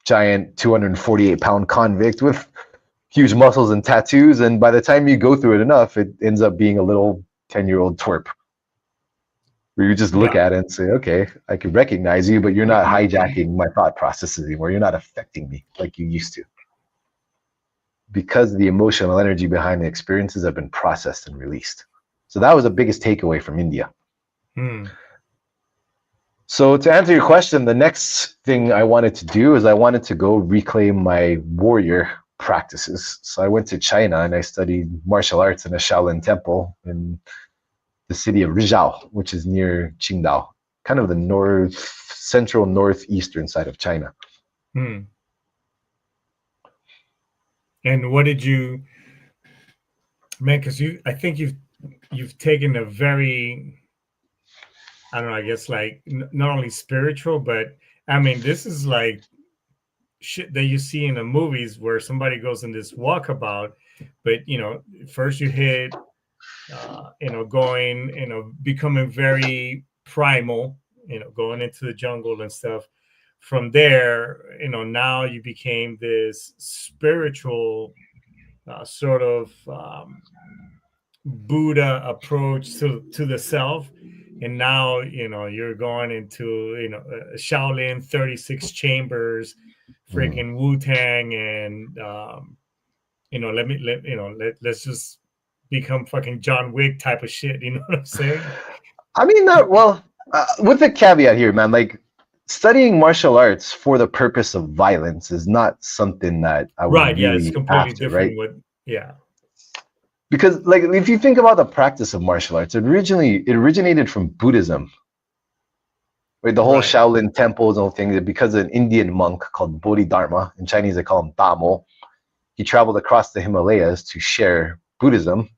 giant 248-pound convict with huge muscles and tattoos, and by the time you go through it enough, it ends up being a little 10-year-old twerp where you just look at it and say, okay, I can recognize you, but you're not hijacking my thought processes anymore. You're not affecting me like you used to, because the emotional energy behind the experiences have been processed and released. So that was the biggest takeaway from India. So to answer your question, the next thing I wanted to do is I wanted to go reclaim my warrior practices. So I went to China and I studied martial arts in a Shaolin temple in the city of Rizhao, which is near Qingdao, kind of the central northeastern side of China. And what did you, man, because I think you've taken a very I don't know, I guess like not only spiritual, but I mean, this is like shit that you see in the movies where somebody goes in this walkabout, but first you hit, going, becoming very primal, going into the jungle and stuff. From there, now you became this spiritual sort of Buddha approach to the self, and now you're going into Shaolin 36 chambers, Mm. freaking Wu Tang, and let's just become fucking John Wick type of shit. You know what I'm saying? I mean, with a caveat here, man, like studying martial arts for the purpose of violence is not something that I was Right? Yeah, it's really completely after, right? different. Yeah, Because like if you think about the practice of martial arts, it originated from Buddhism, right? The whole right, Shaolin temples and whole thing, because an Indian monk called Bodhidharma, in Chinese they call him Damo, he traveled across the Himalayas to share Buddhism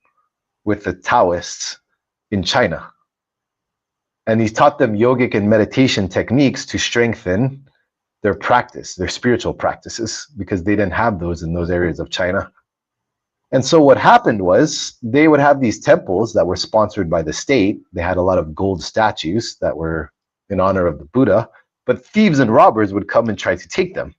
with the Taoists in China. And he taught them yogic and meditation techniques to strengthen their practice, their spiritual practices, because they didn't have those in those areas of China. And so what happened was they would have these temples that were sponsored by the state. They had a lot of gold statues that were in honor of the Buddha, but thieves and robbers would come and try to take them.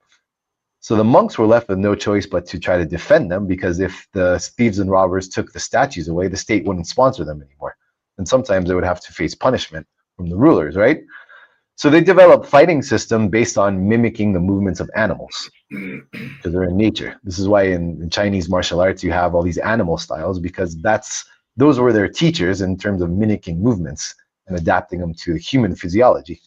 So the monks were left with no choice but to try to defend them, because if the thieves and robbers took the statues away, the state wouldn't sponsor them anymore. And sometimes they would have to face punishment from the rulers, right? So they developed fighting system based on mimicking the movements of animals, because they're in nature. This is why in Chinese martial arts you have all these animal styles, because those were their teachers in terms of mimicking movements and adapting them to human physiology.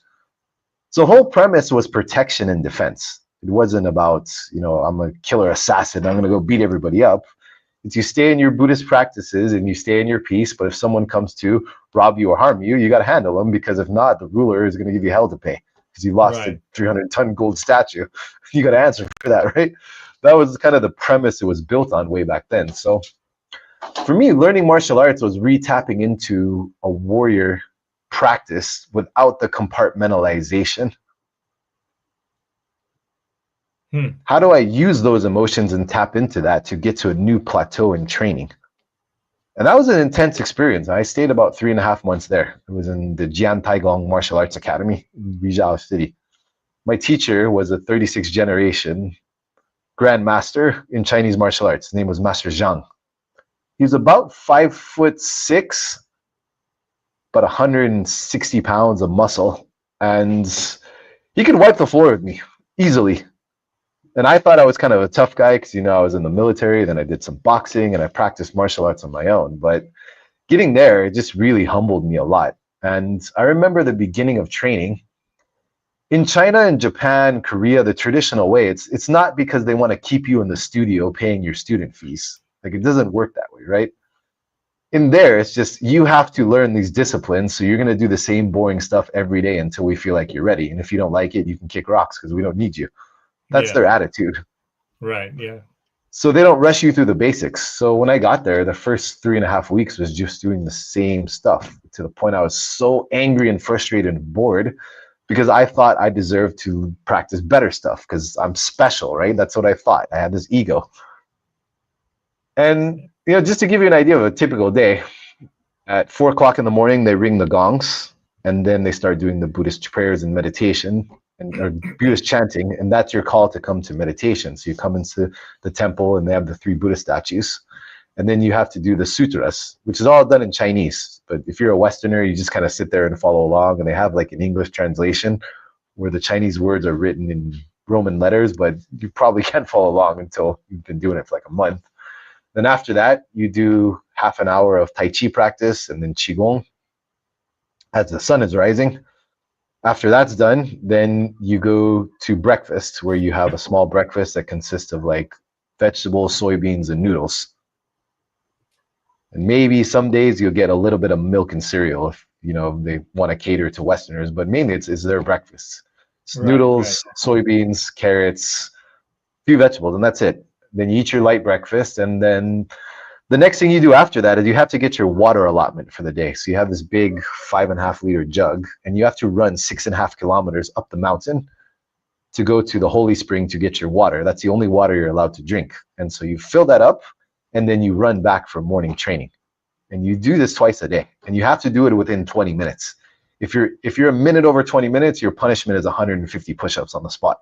So the whole premise was protection and defense. It wasn't about, I'm a killer assassin, I'm going to go beat everybody up. It's you stay in your Buddhist practices and you stay in your peace, but if someone comes to rob you or harm you, you got to handle them, because if not, the ruler is going to give you hell to pay because you lost a right. 300-ton gold statue. You got to answer for that, right? That was kind of the premise it was built on way back then. So for me, learning martial arts was re-tapping into a warrior practice without the compartmentalization. How do I use those emotions and tap into that to get to a new plateau in training? And that was an intense experience. I stayed about 3.5 months there. It was in the Jian Taigong Martial Arts Academy in Rizhao City. My teacher was a 36th generation grandmaster in Chinese martial arts. His name was Master Zhang. He was about 5'6", about 160 pounds of muscle. And he could wipe the floor with me easily. And I thought I was kind of a tough guy because, I was in the military, then I did some boxing and I practiced martial arts on my own. But getting there, it just really humbled me a lot. And I remember the beginning of training. In China and Japan, Korea, the traditional way, it's not because they want to keep you in the studio paying your student fees. Like, it doesn't work that way, right? In there, it's just you have to learn these disciplines. So you're going to do the same boring stuff every day until we feel like you're ready. And if you don't like it, you can kick rocks because we don't need you. That's Yeah, their attitude. right. Yeah, So they don't rush you through the basics. So when I got there, the first 3.5 weeks was just doing the same stuff, to the point I was so angry and frustrated and bored, because I thought I deserved to practice better stuff because I'm special, right? That's what I thought. I had this ego. And, just to give you an idea of a typical day, at 4 o'clock in the morning, they ring the gongs, and then they start doing the Buddhist prayers and meditation, or Buddhist chanting, and that's your call to come to meditation. So you come into the temple and they have the 3 Buddha statues, and then you have to do the sutras, which is all done in Chinese. But if you're a Westerner, you just kind of sit there and follow along, and they have like an English translation where the Chinese words are written in Roman letters, but you probably can't follow along until you've been doing it for like a month. Then after that, you do half an hour of Tai Chi practice and then Qigong as the sun is rising. After that's done, then you go to breakfast, where you have a small breakfast that consists of like vegetables, soybeans, and noodles. And maybe some days you'll get a little bit of milk and cereal if they want to cater to Westerners, but mainly it's their breakfast. It's right. noodles, soybeans, carrots, a few vegetables, and that's it. Then you eat your light breakfast, and then The next thing you do after that is you have to get your water allotment for the day. So you have this big 5.5 liter jug, and you have to run 6.5 kilometers up the mountain to go to the holy spring to get your water. That's the only water you're allowed to drink. And so you fill that up, and then you run back for morning training. And you do this twice a day, and you have to do it within 20 minutes. If you're a minute over 20 minutes, your punishment is 150 push-ups on the spot.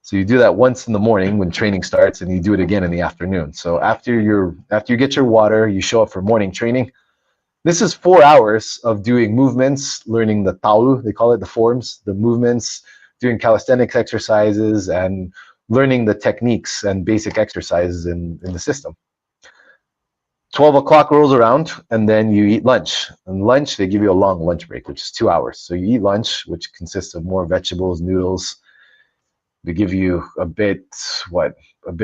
So you do that once in the morning when training starts, and you do it again in the afternoon. So after you get your water, you show up for morning training. This is 4 hours of doing movements, learning the taulu, they call it, the forms, the movements, doing calisthenics exercises, and learning the techniques and basic exercises in the system. 12 o'clock rolls around, and then you eat lunch. And lunch, they give you a long lunch break, which is 2 hours. So you eat lunch, which consists of more vegetables, noodles. They give you a bit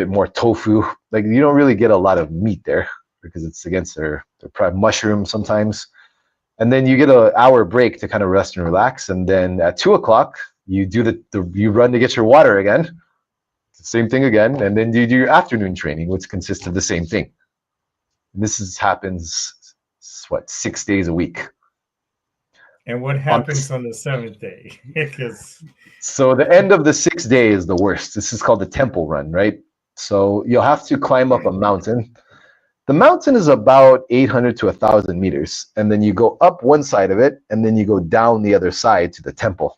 more tofu. Like, you don't really get a lot of meat there because it's against their mushrooms sometimes. And then you get an hour break to kind of rest and relax. And then at 2 o'clock, you do you run to get your water again. Same thing again. And then you do your afternoon training, which consists of the same thing. And this happens 6 days a week. And what happens on the 7th day? So the end of the 6th day is the worst. This is called the temple run, right? So you'll have to climb up a mountain. The mountain is about 800 to 1,000 meters. And then you go up one side of it, and then you go down the other side to the temple.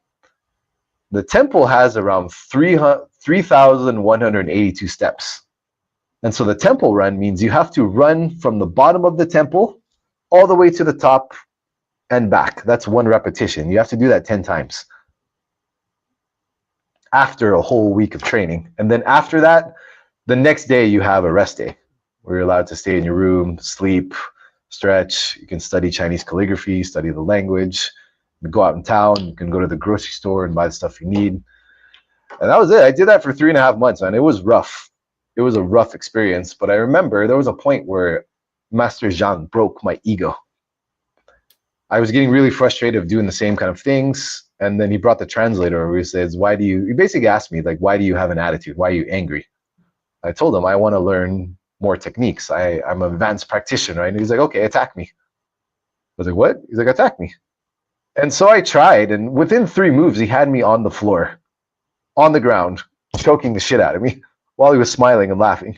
The temple has around 3,182 steps. And so the temple run means you have to run from the bottom of the temple all the way to the top and back. That's one repetition. You have to do that 10 times after a whole week of training. And then after that, the next day you have a rest day where you're allowed to stay in your room, sleep, stretch. You can study Chinese calligraphy, study the language, go out in town. You can go to the grocery store and buy the stuff you need. And that was it. I did that for 3.5 months, man. It was rough. It was a rough experience, but I remember there was a point where Master Zhang broke my ego. I was getting really frustrated of doing the same kind of things. And then he brought the translator over. He says, he basically asked me, like, why do you have an attitude? Why are you angry? I told him, I want to learn more techniques. I'm an advanced practitioner. And he's like, okay, attack me. I was like, what? He's like, attack me. And so I tried. And within 3 moves, he had me on the floor, on the ground, choking the shit out of me while he was smiling and laughing.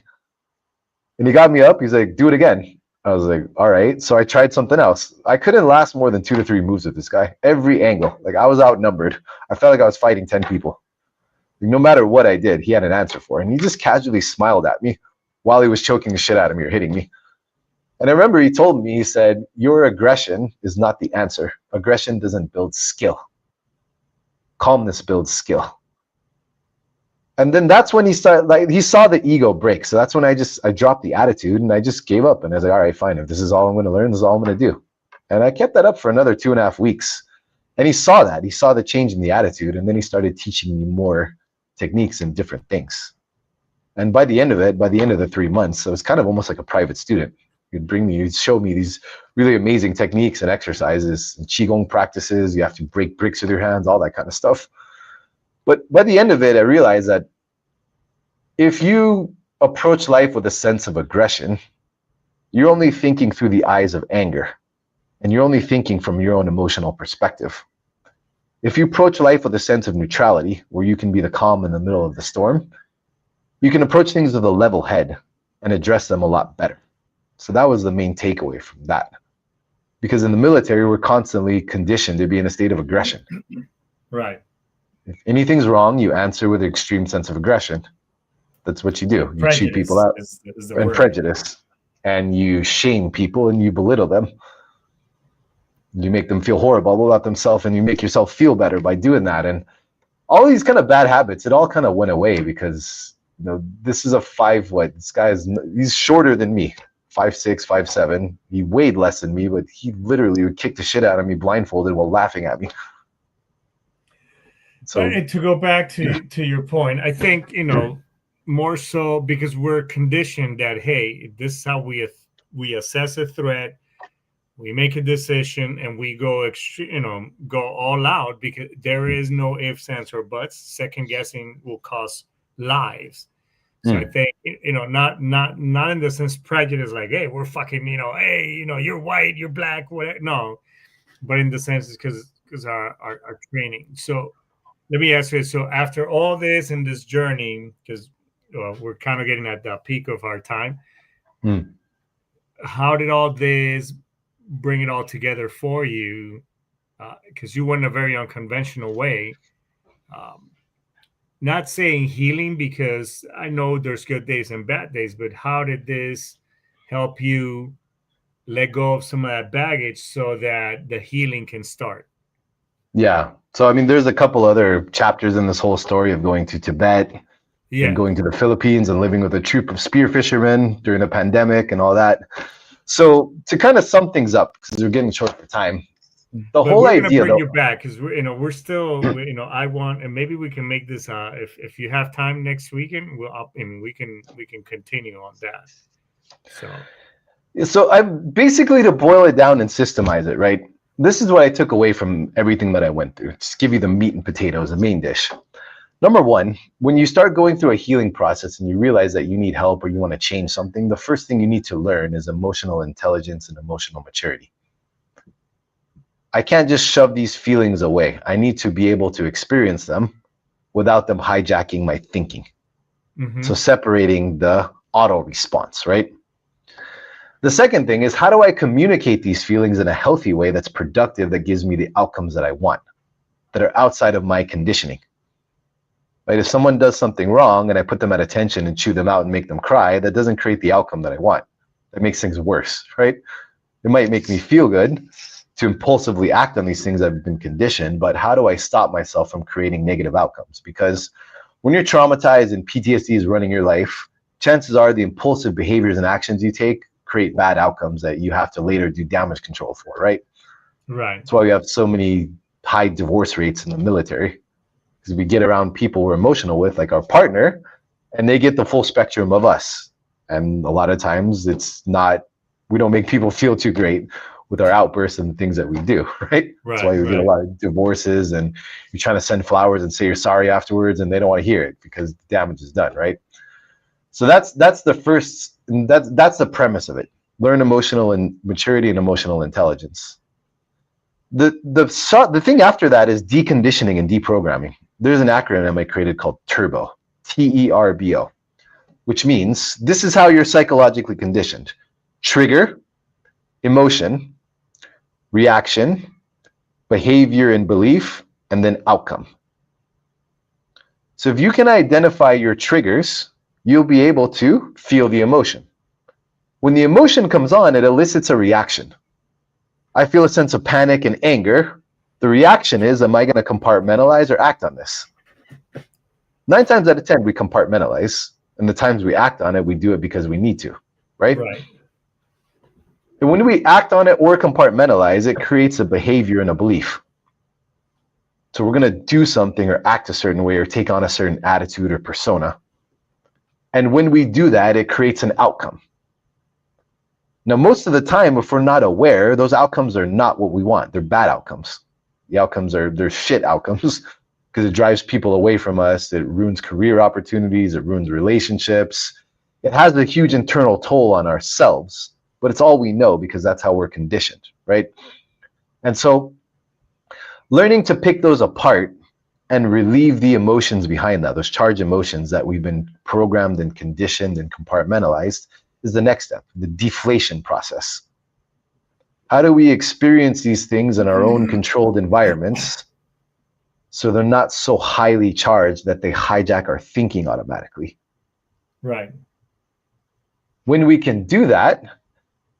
And he got me up. He's like, do it again. I was like, all right. So I tried something else. I couldn't last more than 2 to 3 moves with this guy. Every angle. Like, I was outnumbered. I felt like I was fighting 10 people. No matter what I did, he had an answer for it. And he just casually smiled at me while he was choking the shit out of me or hitting me. And I remember he told me, he said, your aggression is not the answer. Aggression doesn't build skill. Calmness builds skill. And then that's when he started, like, he saw the ego break. So that's when I dropped the attitude and I just gave up. And I was like, all right, fine. If this is all I'm going to learn, this is all I'm going to do. And I kept that up for another 2.5 weeks. And he saw that. He saw the change in the attitude. And then he started teaching me more techniques and different things. And by the end of the 3 months, it was kind of almost like a private student. He'd show me these really amazing techniques and exercises and Qigong practices. You have to break bricks with your hands, all that kind of stuff. But by the end of it, I realized that if you approach life with a sense of aggression, you're only thinking through the eyes of anger, and you're only thinking from your own emotional perspective. If you approach life with a sense of neutrality, where you can be the calm in the middle of the storm, you can approach things with a level head and address them a lot better. So that was the main takeaway from that. Because in the military, we're constantly conditioned to be in a state of aggression. Right. If anything's wrong, you answer with an extreme sense of aggression. That's what you do. You cheat people out. Is and word. Prejudice. And you shame people and you belittle them. You make them feel horrible about themselves, and you make yourself feel better by doing that. And all these kind of bad habits, it all kind of went away because, this is this guy he's shorter than me. 5'6", 5'7". He weighed less than me, but he literally would kick the shit out of me blindfolded while laughing at me. So to go back to your point, I think, more so because we're conditioned that, hey, this is how we assess a threat, we make a decision, and we go go all out, because there is no ifs, ands, or buts. Second guessing will cost lives. So I think, not in the sense prejudice, like, hey, we're fucking, hey, you're white, you're black, whatever. No, but in the sense is because our training. So let me ask you. So after all this and this journey, because we're kind of getting at the peak of our time, how did all this bring it all together for you? Because you went a very unconventional way. Not saying healing, because I know there's good days and bad days, but how did this help you let go of some of that baggage so that the healing can start? Yeah. So, I mean, there's a couple other chapters in this whole story of going to Tibet and going to the Philippines and living with a troop of spear fishermen during the pandemic and all that. So to kind of sum things up, because we're getting short for time, the whole idea, we're gonna bring you back, because we're still, I want, and maybe we can make this. If you have time next weekend, we'll up and we can continue on that. So I basically, to boil it down and systemize it, right? This is what I took away from everything that I went through. Just give you the meat and potatoes, the main dish. Number one, when you start going through a healing process and you realize that you need help or you want to change something, the first thing you need to learn is emotional intelligence and emotional maturity. I can't just shove these feelings away. I need to be able to experience them without them hijacking my thinking. So separating the auto response, right? The second thing is, how do I communicate these feelings in a healthy way that's productive, that gives me the outcomes that I want, that are outside of my conditioning? Right? If someone does something wrong and I put them at attention and chew them out and make them cry, that doesn't create the outcome that I want. That makes things worse, right? It might make me feel good to impulsively act on these things I've been conditioned, but how do I stop myself from creating negative outcomes? Because when you're traumatized and PTSD is running your life, chances are the impulsive behaviors and actions you take create bad outcomes that you have to later do damage control for, right? Right. That's why we have so many high divorce rates in the military, because we get around people we're emotional with, like our partner, and they get the full spectrum of us. And a lot of times we don't make people feel too great with our outbursts and the things that we do, right? That's why we get a lot of divorces, and you're trying to send flowers and say you're sorry afterwards, and they don't want to hear it because the damage is done, right? So that's the first, that's the premise of it. Learn emotional and maturity and emotional intelligence. The thing after that is deconditioning and deprogramming. There's an acronym I created called TURBO, TERBO, which means this is how you're psychologically conditioned: trigger, emotion, reaction, behavior and belief, and then outcome. So if you can identify your triggers, you'll be able to feel the emotion. When the emotion comes on, it elicits a reaction. I feel a sense of panic and anger. The reaction is, am I going to compartmentalize or act on this? 9 times out of 10, we compartmentalize. And the times we act on it, we do it because we need to, right? Right. And when we act on it or compartmentalize, it creates a behavior and a belief. So we're going to do something or act a certain way or take on a certain attitude or persona. And when we do that, it creates an outcome. Now, most of the time, if we're not aware, those outcomes are not what we want. They're bad outcomes. The outcomes they're shit outcomes, because it drives people away from us. It ruins career opportunities. It ruins relationships. It has a huge internal toll on ourselves. But it's all we know because that's how we're conditioned, right? And so learning to pick those apart and relieve the emotions behind that, those charged emotions that we've been programmed and conditioned and compartmentalized, is the next step, the deflation process. How do we experience these things in our own controlled environments so they're not so highly charged that they hijack our thinking automatically? Right. When we can do that,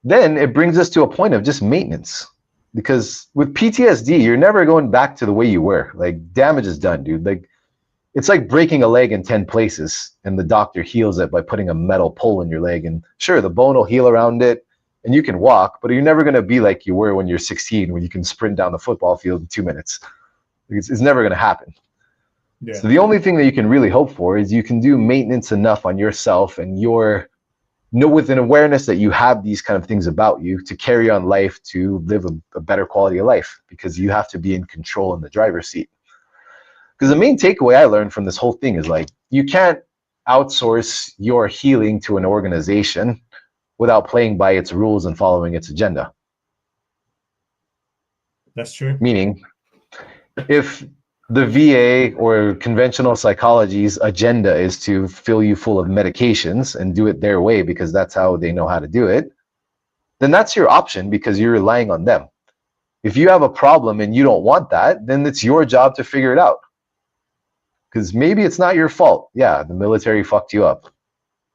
then it brings us to a point of just maintenance. Because with PTSD, you're never going back to the way you were. Like, damage is done, dude. Like, it's like breaking a leg in 10 places and the doctor heals it by putting a metal pole in your leg. And sure, the bone will heal around it and you can walk, but you're never going to be like you were when you're 16, when you can sprint down the football field in 2 minutes. It's never going to happen. Yeah. So the only thing that you can really hope for is you can do maintenance enough on yourself and with an awareness that you have these kind of things about you to carry on life, to live a better quality of life, because you have to be in control in the driver's seat. Because the main takeaway I learned from this whole thing is, like, you can't outsource your healing to an organization without playing by its rules and following its agenda. That's true. Meaning, if the VA or conventional psychology's agenda is to fill you full of medications and do it their way because that's how they know how to do it, then that's your option because you're relying on them. If you have a problem and you don't want that, then it's your job to figure it out. Because maybe it's not your fault. Yeah, the military fucked you up.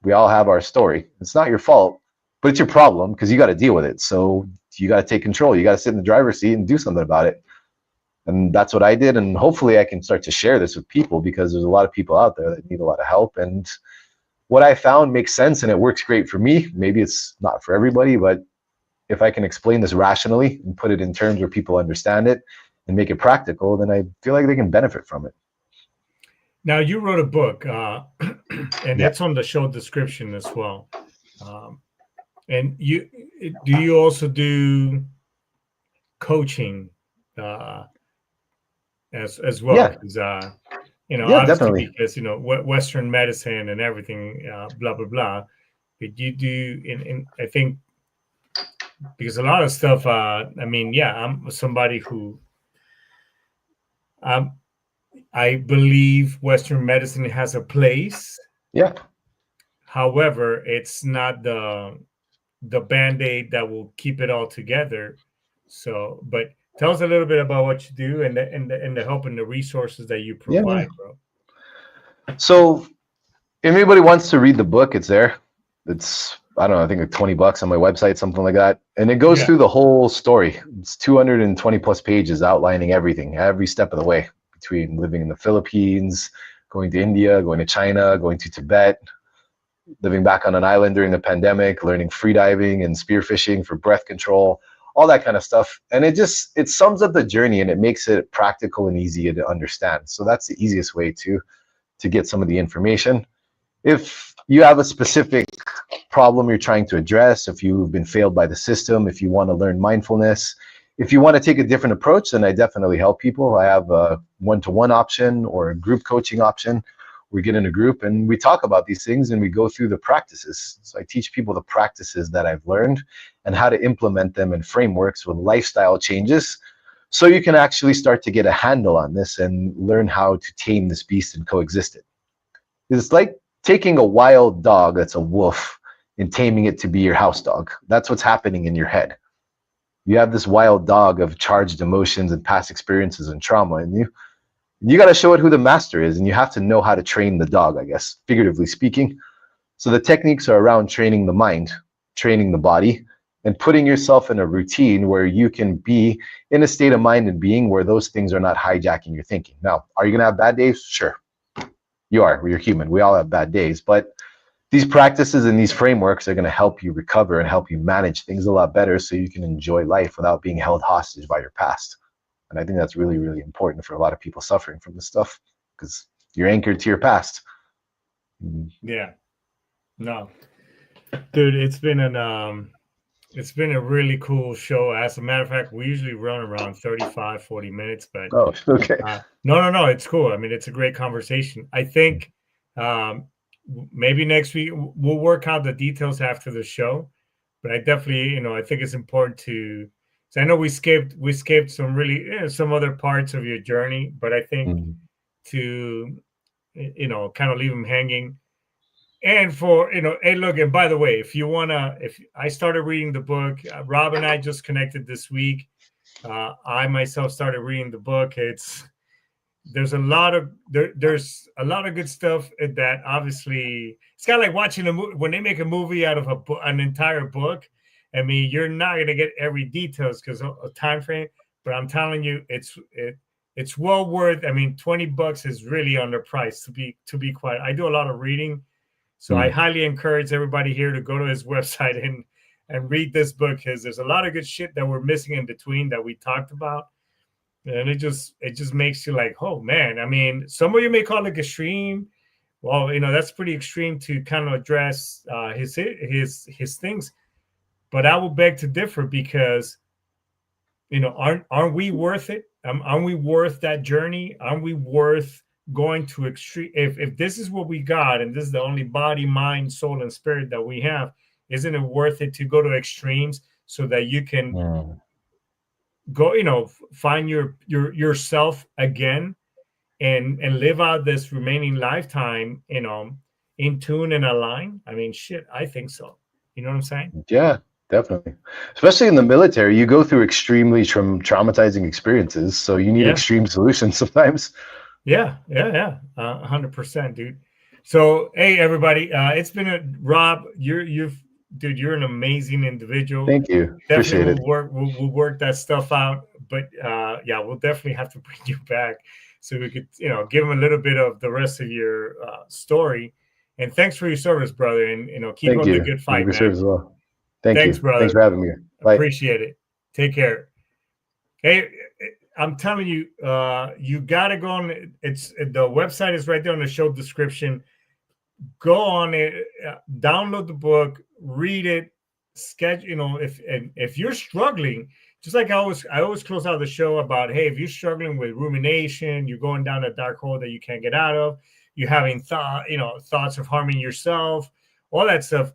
We all have our story. It's not your fault, but it's your problem because you got to deal with it. So you got to take control. You got to sit in the driver's seat and do something about it. And that's what I did. And hopefully I can start to share this with people because there's a lot of people out there that need a lot of help. And what I found makes sense and it works great for me. Maybe it's not for everybody, but if I can explain this rationally and put it in terms where people understand it and make it practical, then I feel like they can benefit from it. Now, you wrote a book, and it's on the show description as well. And do you also do coaching as well? Yeah. Because, Yeah, obviously definitely. because, Western medicine and everything, blah, blah, blah. But you do, and I think, because a lot of stuff, I'm somebody who, I believe Western medicine has a place. Yeah. However, it's not the Band-Aid that will keep it all together. So, but tell us a little bit about what you do and the help and the resources that you provide, bro. So if anybody wants to read the book, it's there. It's, I don't know, I think like $20 on my website, something like that. And it goes through the whole story. It's 220 plus pages outlining everything, every step of the way, between living in the Philippines, going to India, going to China, going to Tibet, living back on an island during the pandemic, learning freediving and spearfishing for breath control, all that kind of stuff. And it sums up the journey and it makes it practical and easy to understand. So that's the easiest way to get some of the information. If you have a specific problem you're trying to address, if you've been failed by the system, if you want to learn mindfulness, if you want to take a different approach, then I definitely help people. I have a one-to-one option or a group coaching option. We get in a group and we talk about these things and we go through the practices. So I teach people the practices that I've learned and how to implement them in frameworks with lifestyle changes, so you can actually start to get a handle on this and learn how to tame this beast and coexist it. It's like taking a wild dog that's a wolf and taming it to be your house dog. That's what's happening in your head. You have this wild dog of charged emotions and past experiences and trauma, and you got to show it who the master is, and you have to know how to train the dog, I guess, figuratively speaking. So the techniques are around training the mind, training the body, and putting yourself in a routine where you can be in a state of mind and being where those things are not hijacking your thinking. Now, are you going to have bad days? Sure. You are. You're human. We all have bad days. But these practices and these frameworks are going to help you recover and help you manage things a lot better so you can enjoy life without being held hostage by your past. And I think that's really, really important for a lot of people suffering from this stuff, because you're anchored to your past. Yeah. No. Dude, it's been a really cool show. As a matter of fact, we usually run around 35, 40 minutes, but oh, okay. No, it's cool. I mean, it's a great conversation. I think maybe next week we'll work out the details after the show, but I definitely, I think it's important to, so I know we skipped some really, some other parts of your journey, but I think to, kind of leave them hanging. And for, hey, look, and by the way, if I started reading the book, Rob and I just connected this week. I myself started reading the book. There's a lot of good stuff that obviously, it's kind of like watching a movie. When they make a movie out of an entire book, I mean, you're not going to get every details because of time frame, but I'm telling you, it's well worth. I mean, $20 is really underpriced to be quiet. I do a lot of reading. So I highly encourage everybody here to go to his website and read this book, because there's a lot of good shit that we're missing in between that we talked about. And it just makes you like, oh man, I mean, some of you may call it extreme. Well, that's pretty extreme to kind of address his things. But I will beg to differ, because, aren't we worth it? Aren't we worth that journey? Aren't we worth going to extreme, if this is what we got and this is the only body, mind, soul, and spirit that we have, isn't it worth it to go to extremes so that you can go, find yourself again and live out this remaining lifetime, in tune and aligned? I mean, shit, I think so. You know what I'm saying? Yeah, definitely. Especially in the military, you go through extremely traumatizing experiences, so you need extreme solutions sometimes. Yeah, 100%, dude. So, hey, everybody, it's been Rob. Dude, you're an amazing individual. Thank you. Definitely, Appreciate it. we'll work that stuff out. But yeah, we'll definitely have to bring you back so we could, give them a little bit of the rest of your story. And thanks for your service, brother. And keep Thank on the you. good fight, Thank you man. as well. Thank Thanks, you. brother. Thanks for having me. Bye. Appreciate it. Take care. Hey, I'm telling you, you gotta go on. The website is right there on the show description. Go on it, download the book, read it, sketch. If you're struggling, just like I always close out the show about, hey, if you're struggling with rumination, you're going down a dark hole that you can't get out of, you're having thoughts of harming yourself, all that stuff.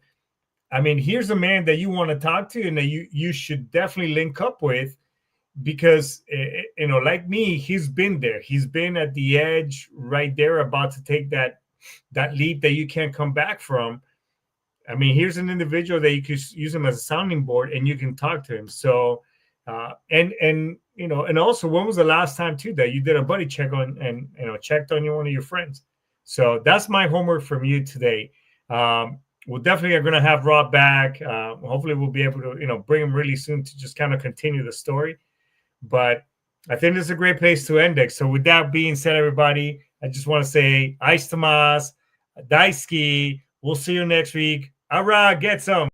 I mean, here's a man that you want to talk to and that you should definitely link up with, because like me, he's been there. He's been at the edge right there, about to take that leap that you can't come back from. I mean, here's an individual that you could use him as a sounding board and you can talk to him. So and also, when was the last time too that you did a buddy check on and checked on one of your friends? So that's my homework from you today. We'll definitely are going to have Rob back. Hopefully we'll be able to bring him really soon to just kind of continue the story. But I think this is a great place to end it. So with that being said, everybody, I just want to say, Ice Tomas, Daisuke. We'll see you next week. All right, get some.